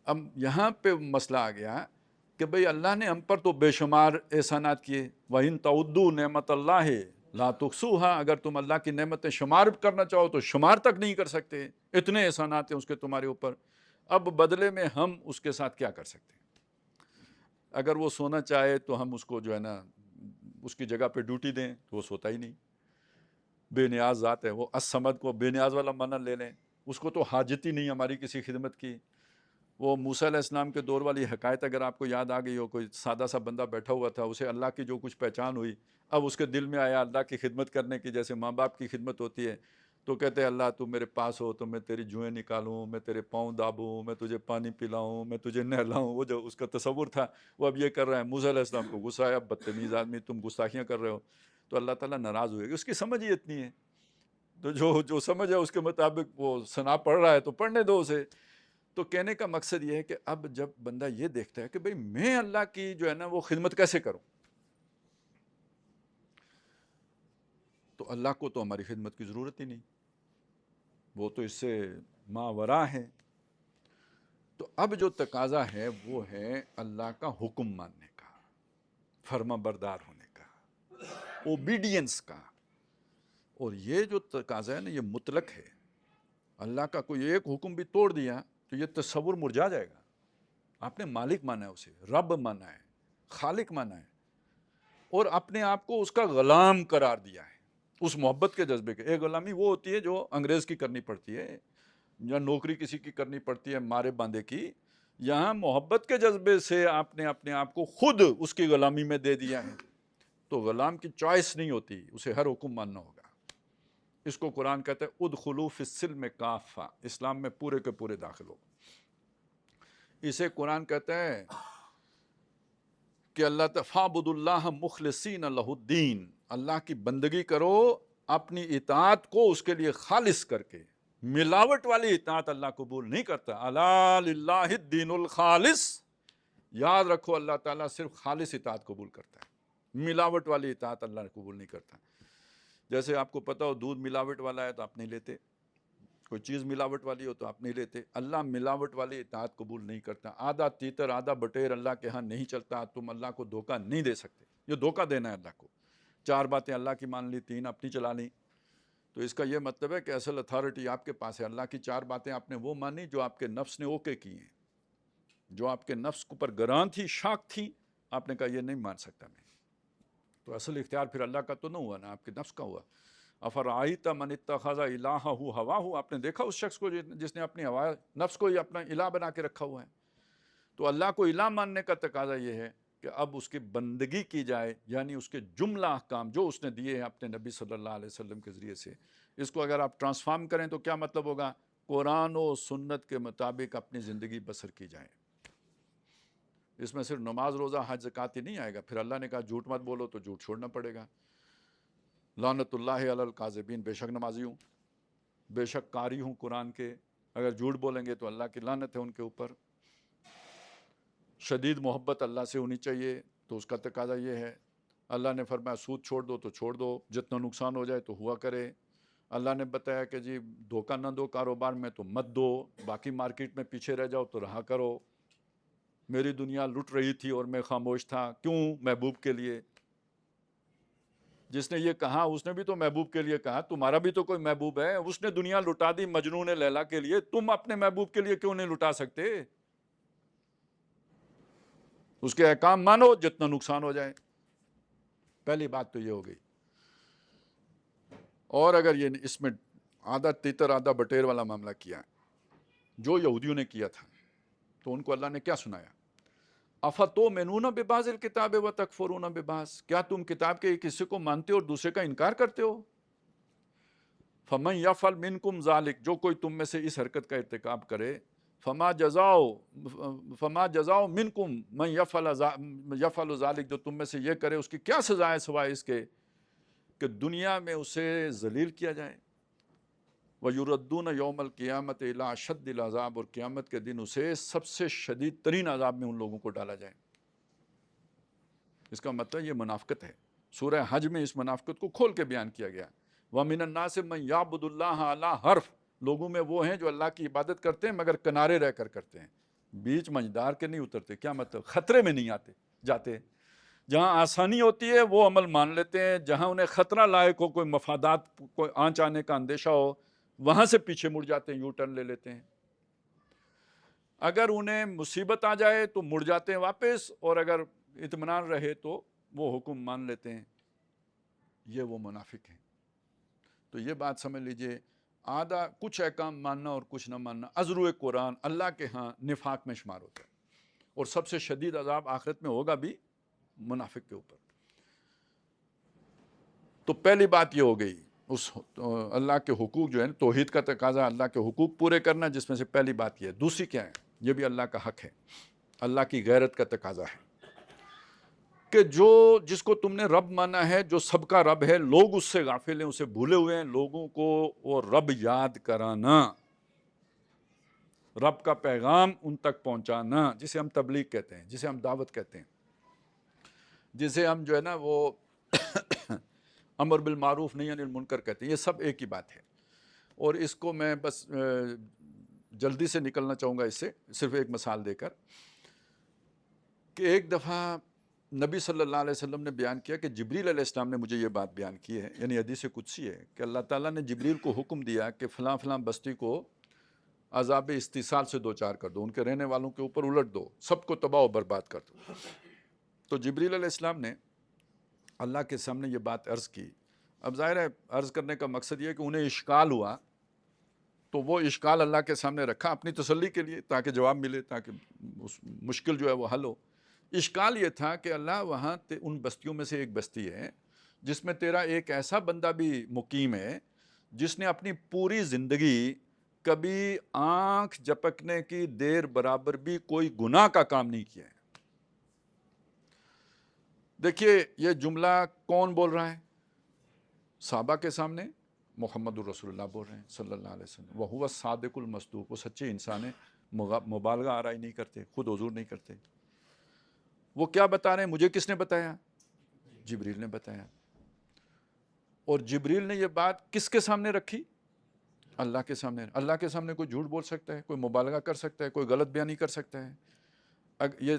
اب یہاں پہ مسئلہ آ گیا کہ بھئی اللہ نے ہم پر تو بے شمار احسانات کیے. وَإِن تَعُدُّوا نِعْمَتَ اللَّهِ لَا تُحْصُوهَا. اگر تم اللہ کی نعمتیں شمار کرنا چاہو تو شمار تک نہیں کر سکتے، اتنے احسانات ہیں اس کے تمہارے اوپر. اب بدلے میں ہم اس کے ساتھ کیا کر سکتے ہیں؟ اگر وہ سونا چاہے تو ہم اس کو جو ہے نا اس کی جگہ پہ ڈیوٹی دیں تو وہ سوتا ہی نہیں. بے نیاز ذات ہے وہ. الصمد کو بے نیاز والا معنی لے لیں، اس کو تو حاجت ہی نہیں ہماری کسی خدمت کی. وہ موسیٰ علیہ السلام کے دور والی حکایت اگر آپ کو یاد آ گئی ہو، کوئی سادہ سا بندہ بیٹھا ہوا تھا، اسے اللہ کی جو کچھ پہچان ہوئی، اب اس کے دل میں آیا اللہ کی خدمت کرنے کی، جیسے ماں باپ کی خدمت ہوتی ہے. تو کہتے ہیں اللہ تو میرے پاس ہو تو میں تیری جوئیں نکالوں، میں تیرے پاؤں دابوں، میں تجھے پانی پلاؤں، میں تجھے نہلاؤں. وہ جو اس کا تصور تھا وہ اب یہ کر رہا ہے. موسیٰ علیہ السلام کو غصہ آیا، بدتمیز آدمی تم گستاخیاں کر رہے ہو. تو اللہ تعالیٰ ناراض ہوئے گی، اس کی سمجھ ہی اتنی ہے. تو جو سمجھ ہے اس کے مطابق وہ ثنا پڑھ رہا ہے تو پڑھنے دو اسے. تو کہنے کا مقصد یہ ہے کہ اب جب بندہ یہ دیکھتا ہے کہ بھئی میں اللہ کی جو ہے نا وہ خدمت کیسے کروں، تو اللہ کو تو ہماری خدمت کی ضرورت ہی نہیں، وہ تو اس سے ماورا ہے. تو اب جو تقاضا ہے وہ ہے اللہ کا حکم ماننے کا، فرما بردار ہونے کا، اوبیڈینس کا. اور یہ جو تقاضا ہے نا یہ مطلق ہے. اللہ کا کوئی ایک حکم بھی توڑ دیا تو یہ تصور مرجا جائے گا. آپ نے مالک مانا ہے، اسے رب مانا ہے، خالق مانا ہے، اور اپنے آپ کو اس کا غلام قرار دیا ہے اس محبت کے جذبے کے. ایک غلامی وہ ہوتی ہے جو انگریز کی کرنی پڑتی ہے یا نوکری کسی کی کرنی پڑتی ہے مارے باندھے کی. یہاں محبت کے جذبے سے آپ نے اپنے آپ کو خود اس کی غلامی میں دے دیا ہے. تو غلام کی چوائس نہیں ہوتی، اسے ہر حکم ماننا ہوگا. اس کو قرآن کہتا ہے ادخلوا فی السلم کافہ، اسلام میں پورے کے پورے داخل ہو. اسے قرآن کہتا ہے کہ اللہ فاعبدوا اللہ مخلصین لہ الدین، اللہ کی بندگی کرو اپنی اطاعت کو اس کے لیے خالص کر کے. ملاوٹ والی اطاعت اللہ قبول نہیں کرتا. الا للہ الدین الخالص. یاد رکھو اللہ تعالیٰ صرف خالص اطاعت قبول کرتا ہے، ملاوٹ والی اطاعت اللہ قبول نہیں کرتا. جیسے آپ کو پتہ ہو دودھ ملاوٹ والا ہے تو آپ نہیں لیتے، کوئی چیز ملاوٹ والی ہو تو آپ نہیں لیتے. اللہ ملاوٹ والی اطاعت قبول نہیں کرتا. آدھا تیتر آدھا بٹیر اللہ کے ہاں نہیں چلتا. تم اللہ کو دھوکہ نہیں دے سکتے، یہ دھوکہ دینا ہے اللہ کو. 4 باتیں اللہ کی مان لی، 3 اپنی چلا لی. تو اس کا یہ مطلب ہے کہ اصل اتھارٹی آپ کے پاس ہے. اللہ کی 4 باتیں آپ نے وہ مانی جو آپ کے نفس نے اوکے کی ہیں، جو آپ کے نفس کو پر گران تھی، شاک تھی. آپ نے کہا یہ نہیں مان سکتا میں. تو اصل اختیار پھر اللہ کا تو نہ ہوا نا، آپ کے نفس کا ہوا. افرأیت من اتخذ الہہ ہواہ. آپ نے دیکھا اس شخص کو جس نے اپنی نفس کو ہی اپنا الہ بنا کے رکھا ہوا ہے. تو اللہ کو الہ ماننے کا تقاضا یہ ہے کہ اب اس کی بندگی کی جائے، یعنی اس کے جملہ احکام جو اس نے دیے ہیں اپنے نبی صلی اللہ علیہ وسلم کے ذریعے سے. اس کو اگر آپ ٹرانسفارم کریں تو کیا مطلب ہوگا؟ قرآن و سنت کے مطابق اپنی زندگی بسر کی جائیں. اس میں صرف نماز روزہ حج زکوٰۃ ہی نہیں آئے گا. پھر اللہ نے کہا جھوٹ مت بولو تو جھوٹ چھوڑنا پڑے گا. لعنت اللہ علی الکاذبین، بے شک نمازی ہوں، بے شک قاری ہوں قرآن کے، اگر جھوٹ بولیں گے تو اللہ کی لعنت ہے ان کے اوپر. شدید محبت اللہ سے ہونی چاہیے، تو اس کا تقاضا یہ ہے. اللہ نے فرمایا سود چھوڑ دو تو چھوڑ دو، جتنا نقصان ہو جائے تو ہوا کرے. اللہ نے بتایا کہ جی دھوکہ نہ دو کاروبار میں تو مت دو، باقی مارکیٹ میں پیچھے رہ جاؤ تو رہا کرو. میری دنیا لٹ رہی تھی اور میں خاموش تھا، کیوں؟ محبوب کے لیے. جس نے یہ کہا اس نے بھی تو محبوب کے لیے کہا. تمہارا بھی تو کوئی محبوب ہے. اس نے دنیا لٹا دی مجنون لیلا کے لیے، تم اپنے محبوب کے لیے کیوں نہیں لٹا سکتے؟ اس کے احکام مانو جتنا نقصان ہو جائے. پہلی بات تو یہ ہو گئی. اور اگر یہ اس میں آدھا تیتر آدھا بٹیر والا معاملہ کیا جو یہودیوں نے کیا تھا، تو ان کو اللہ نے کیا سنایا؟ افتؤمنون ببعض الکتاب وتکفرون ببعض، کیا تم کتاب کے ایک حصے کو مانتے ہو اور دوسرے کا انکار کرتے ہو؟ فمن یفعل منکم ذلک، جو کوئی تم میں سے اس حرکت کا ارتکاب کرے، فما جزاؤ منکم من یفعل ذلک، جو تم میں سے یہ کرے اس کی کیا سزا ہے سوائے اس کے کہ دنیا میں اسے ذلیل کیا جائے. وَيُرَدُّونَ يَوْمَ الْقِيَامَةِ إِلَىٰ أَشَدِّ الْعَذَابِ، اور قیامت کے دن اسے سب سے شدید ترین عذاب میں ان لوگوں کو ڈالا جائے. اس کا مطلب یہ منافقت ہے. سورہ حج میں اس منافقت کو کھول کے بیان کیا گیا. وَمِنَ النَّاسِ مَن يَعْبُدُ اللَّهَ عَلَىٰ حَرْفٍ، لوگوں میں وہ ہیں جو اللہ کی عبادت کرتے ہیں مگر کنارے رہ کر کرتے ہیں، بیچ منجدار کے نہیں اترتے. کیا مطلب؟ خطرے میں نہیں آتے جاتے. جہاں آسانی ہوتی ہے وہ عمل مان لیتے ہیں، جہاں انہیں خطرہ لائق ہو، کوئی مفادات، کوئی آنچ آنے کا اندیشہ ہو، وہاں سے پیچھے مڑ جاتے ہیں، یو ٹرن لے لیتے ہیں. اگر انہیں مصیبت آ جائے تو مڑ جاتے ہیں واپس، اور اگر اطمینان رہے تو وہ حکم مان لیتے ہیں. یہ وہ منافق ہیں. تو یہ بات سمجھ لیجئے، آدھا کچھ احکام ماننا اور کچھ نہ ماننا ازرو قرآن اللہ کے ہاں نفاق میں شمار ہوتا ہے. اور سب سے شدید عذاب آخرت میں ہوگا بھی منافق کے اوپر. تو پہلی بات یہ ہو گئی، اس اللہ کے حقوق جو ہے توحید کا تقاضا، اللہ کے حقوق پورے کرنا، جس میں سے پہلی بات یہ ہے. دوسری کیا ہے؟ یہ بھی اللہ کا حق ہے، اللہ کی غیرت کا تقاضا ہے کہ جس کو تم نے رب مانا ہے، جو سب کا رب ہے، لوگ اس سے غافل ہیں، اسے بھولے ہوئے ہیں. لوگوں کو وہ رب یاد کرانا، رب کا پیغام ان تک پہنچانا، جسے ہم تبلیغ کہتے ہیں، جسے ہم دعوت کہتے ہیں، جسے ہم جو ہے نا وہ امر بالمعروف نہی عن المنکر کہتے ہیں. یہ سب ایک ہی بات ہے. اور اس کو میں بس جلدی سے نکلنا چاہوں گا اس سے، صرف ایک مثال دے کر، کہ ایک دفعہ نبی صلی اللہ علیہ وسلم نے بیان کیا کہ جبریل علیہ السلام نے مجھے یہ بات بیان کی ہے، یعنی حدیث قدسی ہے کہ اللہ تعالیٰ نے جبریل کو حکم دیا کہ فلاں فلاں بستی کو عذاب استیصال سے دوچار کر دو، ان کے رہنے والوں کے اوپر الٹ دو، سب کو تباہ و برباد کر دو. تو جبریل علیہ السلام نے اللہ کے سامنے یہ بات عرض کی. اب ظاہر ہے عرض کرنے کا مقصد یہ کہ انہیں اشکال ہوا، تو وہ اشکال اللہ کے سامنے رکھا اپنی تسلی کے لیے، تاکہ جواب ملے، تاکہ مشکل جو ہے وہ حل ہو. اشکال یہ تھا کہ اللہ وہاں ان بستیوں میں سے ایک بستی ہے جس میں تیرا ایک ایسا بندہ بھی مقیم ہے جس نے اپنی پوری زندگی کبھی آنکھ جھپکنے کی دیر برابر بھی کوئی گناہ کا کام نہیں کیا ہے. دیکھیے یہ جملہ کون بول رہا ہے؟ صحابہ کے سامنے محمد الرسول اللہ بول رہے ہیں صلی اللہ علیہ وسلم. وَهُوَ الصادق المصدوق، وہ سچے انسان ہیں، مبالغہ آرائی نہیں کرتے، خود حضور نہیں کرتے. وہ کیا بتا رہے ہیں؟ مجھے کس نے بتایا؟ جبریل نے بتایا. اور جبریل نے یہ بات کس کے سامنے رکھی؟ اللہ کے سامنے. اللہ کے سامنے کوئی جھوٹ بول سکتا ہے، کوئی مبالغہ کر سکتا ہے، کوئی غلط بیانی کر سکتا ہے؟ یہ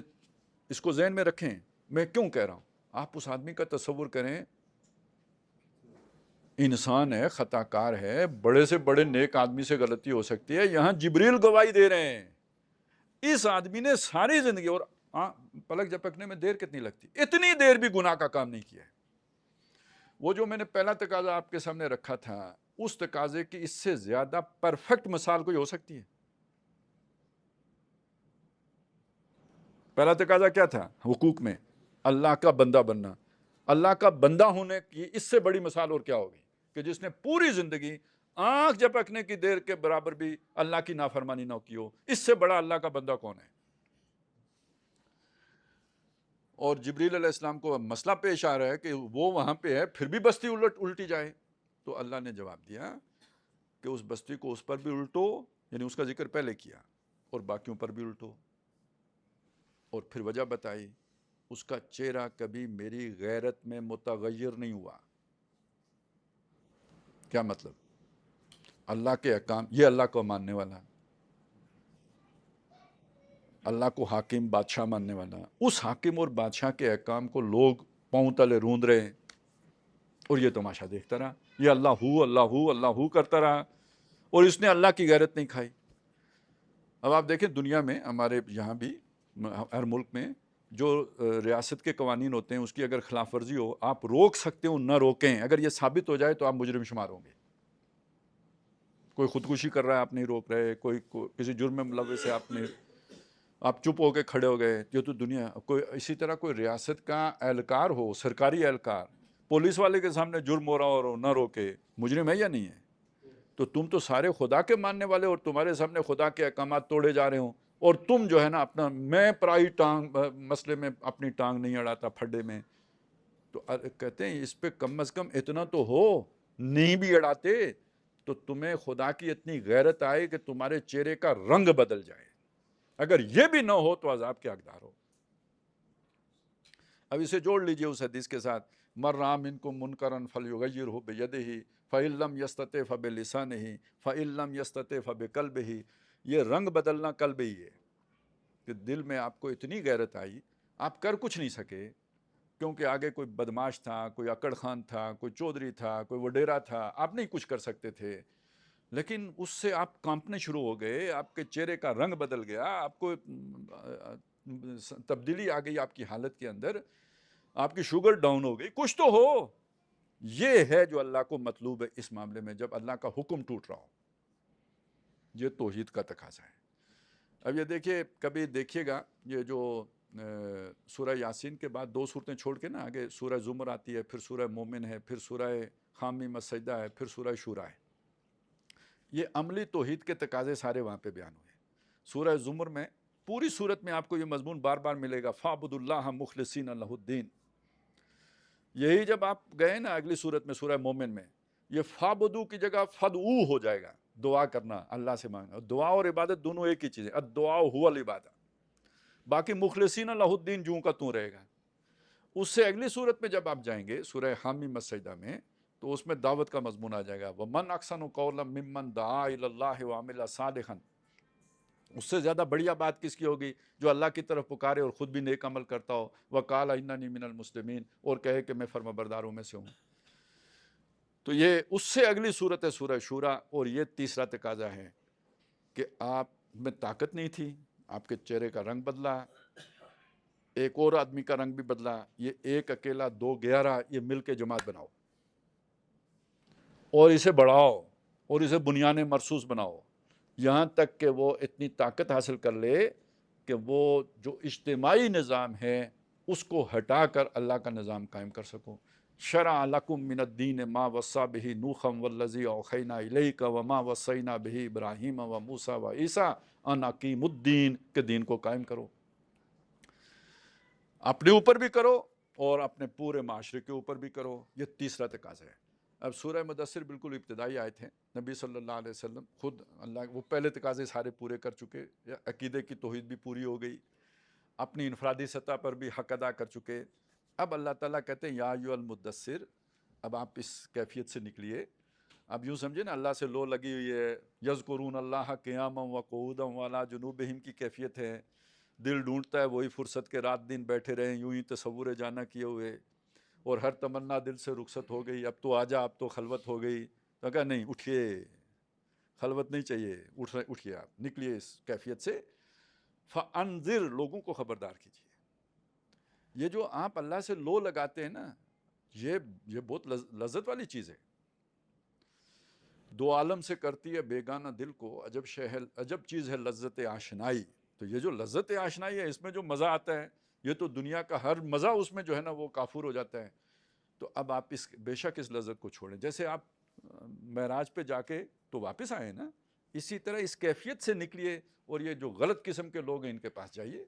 اس کو ذہن میں رکھیں. میں کیوں کہہ رہا ہوں؟ آپ اس آدمی کا تصور کریں، انسان ہے، خطا کار ہے، بڑے سے بڑے نیک آدمی سے غلطی ہو سکتی ہے. یہاں جبریل گواہی دے رہے ہیں اس آدمی نے ساری زندگی، اور پلک جھپکنے میں دیر کتنی لگتی، اتنی دیر بھی گناہ کا کام نہیں کیا ہے. وہ جو میں نے پہلا تقاضا آپ کے سامنے رکھا تھا، اس تقاضے کی اس سے زیادہ پرفیکٹ مثال کوئی ہو سکتی ہے؟ پہلا تقاضا کیا تھا حقوق میں؟ اللہ کا بندہ بننا. اللہ کا بندہ ہونے کی اس سے بڑی مثال اور کیا ہوگی کہ جس نے پوری زندگی آنکھ جھپکنے کی دیر کے برابر بھی اللہ کی نافرمانی نہ کی ہو، اس سے بڑا اللہ کا بندہ کون ہے؟ اور جبریل علیہ السلام کو مسئلہ پیش آ رہا ہے کہ وہ وہاں پہ ہے، پھر بھی بستی الٹی جائے، تو اللہ نے جواب دیا کہ اس بستی کو اس پر بھی الٹو، یعنی اس کا ذکر پہلے کیا، اور باقیوں پر بھی الٹو، اور پھر وجہ بتائی، اس کا چہرہ کبھی میری غیرت میں متغیر نہیں ہوا۔ کیا مطلب؟ اللہ کے احکام، یہ اللہ کو ماننے والا، اللہ کو حاکم بادشاہ ماننے والا، اس حاکم اور بادشاہ کے احکام کو لوگ پاؤں تلے روند رہے اور یہ تماشا دیکھتا رہا، یہ اللہ ہو اللہ ہو اللہ ہو کرتا رہا، اور اس نے اللہ کی غیرت نہیں کھائی۔ اب آپ دیکھیں دنیا میں، ہمارے یہاں بھی، ہر ملک میں جو ریاست کے قوانین ہوتے ہیں، اس کی اگر خلاف ورزی ہو، آپ روک سکتے ہو، نہ روکیں، اگر یہ ثابت ہو جائے تو آپ مجرم شمار ہوں گے۔ کوئی خودکشی کر رہا ہے، آپ نہیں روک رہے، کوئی کسی جرم میں ملوث ہے، آپ چپ ہو کے کھڑے ہو گئے، یہ تو دنیا۔ کوئی اسی طرح کوئی ریاست کا اہلکار ہو، سرکاری اہلکار، پولیس والے کے سامنے جرم ہو رہا ہو اور نہ روکے، مجرم ہے یا نہیں ہے؟ تو تم تو سارے خدا کے ماننے والے، اور تمہارے سامنے خدا کے احکامات توڑے جا رہے ہوں، اور تم جو ہے نا اپنا، میں پرائی ٹانگ مسئلے میں اپنی ٹانگ نہیں اڑاتا پھڈے میں، تو کہتے ہیں اس پہ کم از کم اتنا تو ہو، نہیں بھی اڑاتے تو تمہیں خدا کی اتنی غیرت آئے کہ تمہارے چہرے کا رنگ بدل جائے، اگر یہ بھی نہ ہو تو عذاب کے حقدار ہو۔ اب اسے جوڑ لیجئے اس حدیث کے ساتھ، مَن رَأَىٰ مِنکُم مُنکرًا فَلْیُغَیِّرْہُ بِیَدِہِ فَإِن لَّمْ یَسْتَطِعْ فَبِلِسَانِهِ فَإِن لَّمْ یَسْتَطِعْ فَبِقَلْبِهِ۔ یہ رنگ بدلنا قلب ہی ہے، کہ دل میں آپ کو اتنی غیرت آئی، آپ کر کچھ نہیں سکے، کیونکہ آگے کوئی بدماش تھا، کوئی اکڑ خان تھا، کوئی چودھری تھا، کوئی وڈیرا تھا، آپ نہیں کچھ کر سکتے تھے، لیکن اس سے آپ کانپنے شروع ہو گئے، آپ کے چہرے کا رنگ بدل گیا، آپ کو تبدیلی آ گئی آپ کی حالت کے اندر، آپ کی شوگر ڈاؤن ہو گئی، کچھ تو ہو۔ یہ ہے جو اللہ کو مطلوب ہے اس معاملے میں، جب اللہ کا حکم ٹوٹ رہا ہو، یہ توحید کا تقاضا ہے۔ اب یہ دیکھیے، کبھی دیکھیے گا، یہ جو سورہ یاسین کے بعد دو صورتیں چھوڑ کے نا آگے سورہ زمر آتی ہے، پھر سورہ مومن ہے، پھر سورہ حامیم السجدہ ہے، پھر سورہ شورا ہے، یہ عملی توحید کے تقاضے سارے وہاں پہ بیان ہوئے۔ سورہ زمر میں پوری صورت میں آپ کو یہ مضمون بار بار ملے گا، فَاعْبُدُوا اللَّهَ مُخْلِصِينَ لَهُ الدِّينَ۔ یہی جب آپ گئے نا اگلی صورت میں سورہ مومن میں، یہ فَاعْبُدُوا کی جگہ فَادْعُوا ہو جائے گا، دعا کرنا، اللہ سے مانگنا۔ دعا اور عبادت دونوں ایک ہی چیز ہے، الدعاء هو العبادہ۔ باقی مخلصین لہ الدین جوں کا توں رہے گا۔ اس سے اگلی صورت میں جب آپ جائیں گے سورہ حامیم السجدہ میں، تو اس میں دعوت کا مضمون آ جائے گا، وَمَنْ أَحْسَنُ قَوْلًا مِّمَّنْ دَعَا إِلَى اللَّهِ وَعَمِلَ صَالِحًا۔ اس سے زیادہ بڑھیا بات کس کی ہوگی؟ جو اللہ کی طرف پکارے اور خود بھی نیک عمل کرتا ہو، وَقَالَ إِنَّنِي مِنَ الْمُسْلِمِينَ، اور کہے کہ میں فرمانبرداروں میں سے ہوں۔ تو یہ اس سے اگلی صورت ہے سورہ شورا، اور یہ تیسرا تقاضا ہے کہ آپ میں طاقت نہیں تھی، آپ کے چہرے کا رنگ بدلا، ایک اور آدمی کا رنگ بھی بدلا، یہ ایک اکیلا دو 11، یہ مل کے جماعت بناؤ اور اسے بڑھاؤ اور اسے بنیان مرصوص بناؤ، یہاں تک کہ وہ اتنی طاقت حاصل کر لے کہ وہ جو اجتماعی نظام ہے اس کو ہٹا کر اللہ کا نظام قائم کر سکو۔ شرع لکم من الدین ما وصی بہ نوحا والذی اوحینا الیک وما وصینا بہ ابراہیم وموسیٰ وعیسیٰ ان اقیموا الدین، کہ دین کو قائم کرو، اپنے اوپر بھی کرو اور اپنے پورے معاشرے کے اوپر بھی کرو۔ یہ تیسرا تقاضا ہے۔ اب سورہ مدثر بالکل ابتدائی آیت ہے، نبی صلی اللہ علیہ وسلم خود اللہ، وہ پہلے تقاضے سارے پورے کر چکے، عقیدے کی توحید بھی پوری ہو گئی، اپنی انفرادی سطح پر بھی حق ادا کر چکے۔ اب اللہ تعالیٰ کہتے ہیں یا ایھا المدثر، اب آپ اس کیفیت سے نکلیے۔ اب یوں سمجھے نا اللہ سے لو لگی ہوئی ہے، یذکرون اللہ قیاما وقعودا وعلی جنوبہم کی کیفیت ہے، دل ڈھونڈتا ہے وہی فرصت کے رات دن بیٹھے رہیں یوں ہی تصور جانا کیے ہوئے، اور ہر تمنا دل سے رخصت ہو گئی، اب تو آجا، اب تو خلوت ہو گئی، تو کہا نہیں، اٹھیے، خلوت نہیں چاہیے، اٹھیے، آپ نکلیے اس کیفیت سے۔ فَأَنذِرْ، لوگوں کو خبردار کیجیے۔ یہ جو آپ اللہ سے لو لگاتے ہیں نا، یہ بہت لذت والی چیز ہے، دو عالم سے کرتی ہے بیگانہ دل کو، عجب چیز ہے لذت آشنائی۔ تو یہ جو لذت آشنائی ہے، اس میں جو مزہ آتا ہے، یہ تو دنیا کا ہر مزہ اس میں جو ہے نا وہ کافور ہو جاتا ہے۔ تو اب آپ بے شک اس لذت کو چھوڑیں۔ جیسے آپ معراج پہ جا کے تو واپس آئے نا. اسی طرح اس کیفیت سے نکلیے اور یہ جو غلط قسم کے لوگ ہیں ان کے پاس جائیے.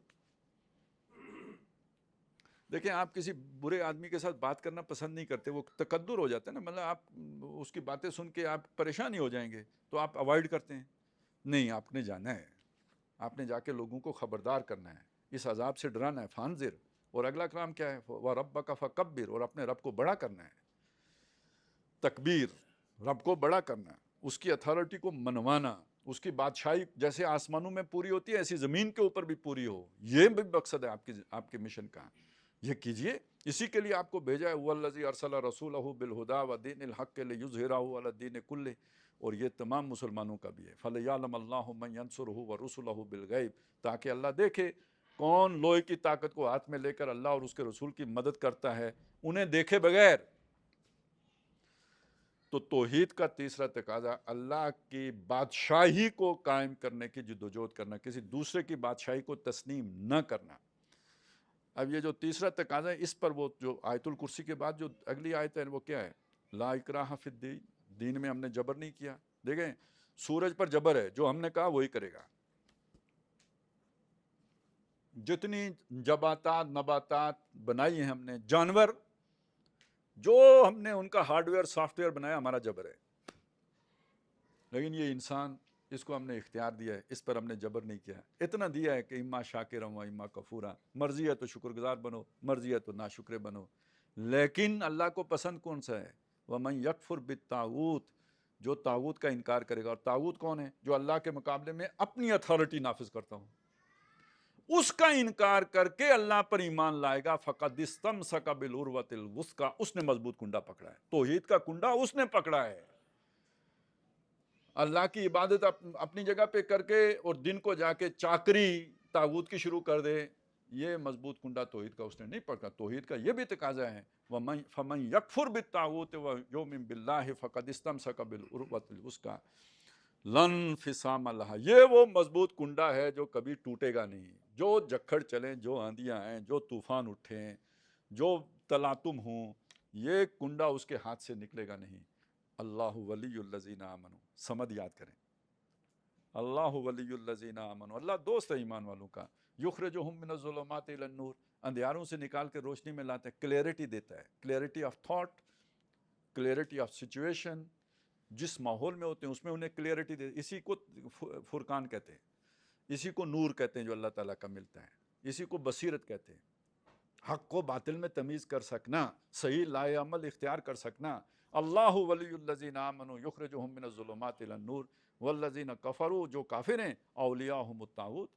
دیکھیں آپ کسی برے آدمی کے ساتھ بات کرنا پسند نہیں کرتے, وہ تکدر ہو جاتا ہے نا, مطلب آپ اس کی باتیں سن کے آپ پریشان ہی ہو جائیں گے تو آپ اوائڈ کرتے ہیں. نہیں, آپ نے جانا ہے, آپ نے جا کے لوگوں کو خبردار کرنا ہے, اس عذاب سے ڈرانا ہے. فانذر, اور اگلا کلام کیا ہے, وَرَبَّكَ فَكَبِّرْ, اور اپنے رب کو بڑا کرنا ہے. تکبیر, رب کو بڑا کرنا, اس کی اتھارٹی کو منوانا, اس کی بادشاہی جیسے آسمانوں میں پوری ہوتی ہے ایسی زمین کے اوپر بھی پوری ہو. یہ بھی مقصد ہے آپ کے مشن کا. یہ کیجئے, اسی کے لیے آپ کو بھیجا ہے. وَالَّذِي أَرْسَلَ رَسُولَهُ بِالْهُدَىٰ وَدِينِ الْحَقِّ لِيُظْهِرَهُ عَلَى الدِّينِ كُلِّهِ, اور یہ تمام مسلمانوں کا بھی ہے. فَلْيَعْلَمَ اللَّهُ مَن يَنصُرُهُ وَرُسُلَهُ بِالْغَيْبِ, تاکہ اللہ دیکھے کون لوہے کی طاقت کو ہاتھ میں لے کر اللہ اور اس کے رسول کی مدد کرتا ہے انہیں دیکھے بغیر. تو توحید کا تیسرا تقاضا اللہ کی بادشاہی کو قائم کرنے کی جدوجہد کرنا, کسی دوسرے کی بادشاہی کو تسلیم نہ کرنا. اب یہ جو تیسرا تقاضا ہے, اس پر وہ جو آیت الکرسی کے بعد جو اگلی آیت ہے وہ کیا ہے, لا اکراہ فی الدین, دین میں ہم نے جبر نہیں کیا. دیکھیں سورج پر جبر ہے, جو ہم نے کہا وہی کرے گا. جتنی جباتات نباتات بنائی ہیں ہم نے, جانور جو ہم نے ان کا ہارڈ ویئر سافٹ ویئر بنایا ہمارا جبر ہے. لیکن یہ انسان, اس کو ہم نے اختیار دیا ہے, اس پر ہم نے جبر نہیں کیا. اتنا دیا ہے کہ اما شاکرا و اما کفورا, مرضی ہے تو شکر گزار بنو, مرضی ہے تو ناشکرے بنو. لیکن اللہ کو پسند کون سا ہے, وَمَن يَكْفُرْ بِالطَّاغُوتِ, جو طاغوت کا انکار کرے گا. اور طاغوت کون ہے, جو اللہ کے مقابلے میں اپنی اتھارٹی نافذ کرتا ہوں, اس کا انکار کر کے اللہ پر ایمان لائے گا. فَقَدِ اسْتَمْسَكَ بِالْعُرْوَةِ الْوُثْقَىٰ, اس نے مضبوط کنڈا پکڑا ہے, توحید کا کنڈا اس نے پکڑا ہے. اللہ کی عبادت اپنی جگہ پہ کر کے اور دن کو جا کے چاکری طاغوت کی شروع کر دے, یہ مضبوط کنڈا توحید کا اس نے نہیں پکڑا. توحید کا یہ بھی تقاضا ہے, فَمَن يَكْفُرْ بِالطَّاغُوتِ وَيُؤْمِن بِاللَّهِ فَقَدِ اسْتَمْسَكَ بِالْعُرْوَةِ الْوُثْقَىٰ لَا انفصام لَهَا, یہ وہ مضبوط کنڈا ہے جو کبھی ٹوٹے گا نہیں. جو جکھڑ چلیں, جو آندیاں آئیں, جو طوفان اٹھیں, جو تلاطم ہوں, یہ کنڈا اس کے ہاتھ سے نکلے گا نہیں. اللہ ولی الذین آمنوا, سمد یاد کریں, اللہ ولی الذین آمنوا, اللہ دوست ہے ایمان والوں کا. یخرجہم من الظلمات الی النور, اندھیاروں سے نکال کے روشنی میں لاتے ہیں. کلیئرٹی دیتا ہے, clarity of thought, clarity of situation. جس ماحول میں ہوتے ہیں اس میں انہیں کلیئرٹی دے. اسی کو فرقان کہتے ہیں, اسی کو نور کہتے ہیں جو اللہ تعالیٰ کا ملتا ہے, اسی کو بصیرت کہتے ہیں. حق کو باطل میں تمیز کر سکنا, صحیح لائے عمل اختیار کر سکنا. اللہ ولی الذین آمنوا یخرجہم من الظلمات الی النور والذین کفروا, جو کافر ہیں, اولیاءہم الطاغوت,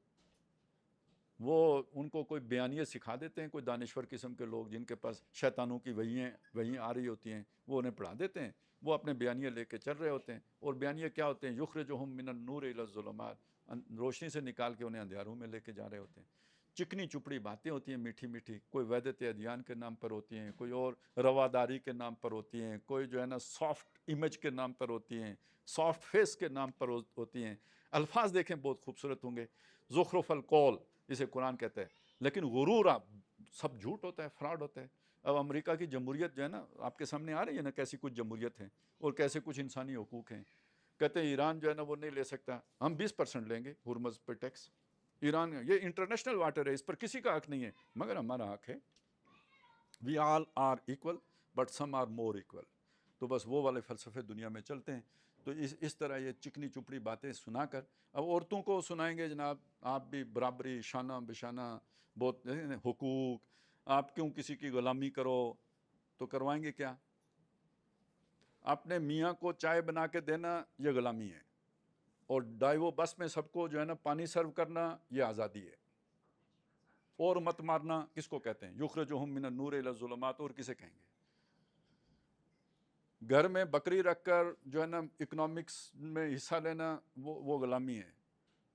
وہ ان کو کوئی بیانیے سکھا دیتے ہیں, کوئی دانشور قسم کے لوگ جن کے پاس شیطانوں کی وحییں آ رہی ہوتی ہیں, وہ انہیں پڑھا دیتے ہیں. وہ اپنے بیانیے لے کے چل رہے ہوتے ہیں, اور بیانیے کیا ہوتے ہیں, یخرجہم من النور الی الظلمات, روشنی سے نکال کے انہیں اندھیاروں میں لے کے جا رہے ہوتے ہیں. چکنی چپڑی باتیں ہوتی ہیں, میٹھی میٹھی, کوئی وحدت ادیان کے نام پر ہوتی ہیں, کوئی اور رواداری کے نام پر ہوتی ہیں, کوئی جو ہے نا سافٹ امیج کے نام پر ہوتی ہیں, سافٹ فیس کے نام پر ہوتی ہیں. الفاظ دیکھیں بہت خوبصورت ہوں گے, زخرف القول اسے قرآن کہتا ہے, لیکن غرور سب جھوٹ ہوتا ہے, فراڈ ہوتا ہے. اب امریکہ کی جمہوریت جو ہے نا آپ کے سامنے آ رہی ہے نا, کیسی کچھ جمہوریت ہیں اور کیسے کچھ انسانی حقوق ہیں. کہتے ہیں ایران جو ہے نا وہ نہیں لے سکتا, ہم 20% لیں گے ہرمز پہ ٹیکس. ایران, یہ انٹرنیشنل واٹر ہے, اس پر کسی کا حق نہیں ہے, مگر ہمارا حق ہے. We all are equal but some are more equal. تو بس وہ والے فلسفے دنیا میں چلتے ہیں. تو اس طرح یہ چکنی چپڑی باتیں سنا کر اب عورتوں کو سنائیں گے جناب آپ بھی برابری, شانہ بشانہ, بہت حقوق, آپ کیوں کسی کی غلامی کرو, تو کروائیں گے کیا؟ اپنے میاں کو چائے بنا کے دینا یہ غلامی ہے, اور ڈائیو بس میں سب کو جو ہے نا پانی سرو کرنا یہ آزادی ہے. اور مت مارنا کس کو کہتے ہیں, یخرجہم من النور الی الظلمات, اور کسے کہیں گے؟ گھر میں بکری رکھ کر جو ہے نا اکنامکس میں حصہ لینا وہ غلامی ہے.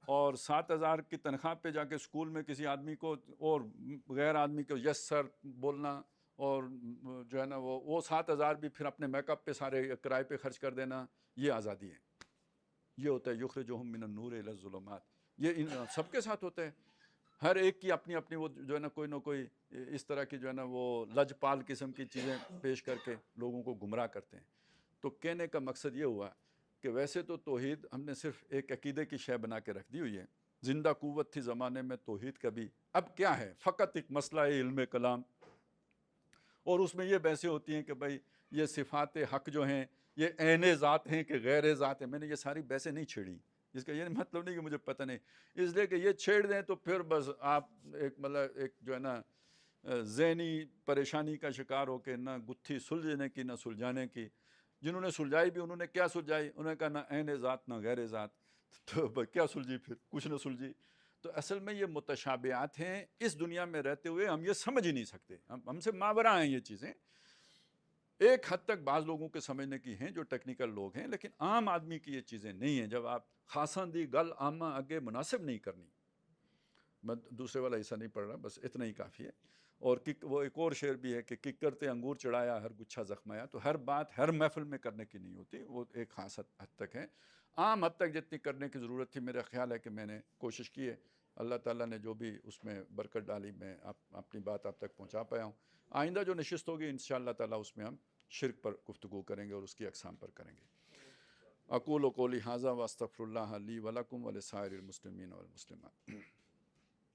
اور 7,000 کی تنخواہ پہ جا کے اسکول میں کسی آدمی کو اور غیر آدمی کو یس سر بولنا, اور جو ہے نا وہ 7,000 بھی پھر اپنے میک اپ پہ سارے کرائے پہ خرچ کر دینا, یہ آزادی ہے. یہ ہوتا ہے یخرجہم من النور الی الظلمات. یہ سب کے ساتھ ہوتا ہے. ہر ایک کی اپنی اپنی وہ جو ہے نا کوئی نہ کوئی اس طرح کی جو ہے نا وہ لج پال قسم کی چیزیں پیش کر کے لوگوں کو گمراہ کرتے ہیں. تو کہنے کا مقصد یہ ہوا کہ ویسے تو توحید ہم نے صرف ایک عقیدے کی شے بنا کے رکھ دی ہوئی ہے، زندہ قوت تھی زمانے میں توحید کا بھی، اب کیا ہے فقط ایک مسئلہ ہے علم کلام، اور اس میں یہ بحثیں ہوتی ہیں کہ بھائی یہ صفات حق جو ہیں یہ عین ذات ہیں کہ غیر ذات ہیں۔ میں نے یہ ساری بحثیں نہیں چھیڑی، اس کا یہ مطلب نہیں کہ مجھے پتہ نہیں، اس لیے کہ یہ چھیڑ دیں تو پھر بس آپ ایک جو ہے نا ذہنی پریشانی کا شکار ہو کے نہ گتھی سلجھنے کی نہ سلجھانے کی۔ جنہوں نے سلجھائی بھی انہوں نے کیا سلجھائی، انہوں نے کہا نہ عین ذات نہ غیر ذات، تو کیا سلجھی پھر، کچھ نہ سلجھی۔ تو اصل میں یہ متشابہات ہیں، اس دنیا میں رہتے ہوئے ہم یہ سمجھ ہی نہیں سکتے، ہم سے ماورا ہیں یہ چیزیں۔ ایک حد تک بعض لوگوں کے سمجھنے کی ہیں جو ٹیکنیکل لوگ ہیں، لیکن عام آدمی کی یہ چیزیں نہیں ہیں۔ جب آپ خاصاں دی گل عامہ آگے مناسب نہیں کرنی، میں دوسرے والا حصہ نہیں پڑھ رہا، بس اتنا ہی کافی ہے۔ اور وہ ایک اور شعر بھی ہے کہ ککر تے انگور چڑھایا ہر گچھا زخمایا، تو ہر بات ہر محفل میں کرنے کی نہیں ہوتی، وہ ایک خاص حد تک ہے۔ عام حد تک جتنی کرنے کی ضرورت تھی، میرا خیال ہے کہ میں نے کوشش کی ہے، اللہ تعالیٰ نے جو بھی اس میں برکت ڈالی، میں اپنی بات آپ تک پہنچا پایا ہوں۔ آئندہ جو نشست ہوگی انشاءاللہ تعالیٰ اس میں ہم شرک پر گفتگو کریں گے اور اس کی اقسام پر کریں گے۔ اقول قولی ھذا واستغفر اللہ لی ولکم ولسائر المسلمین والمسلمات۔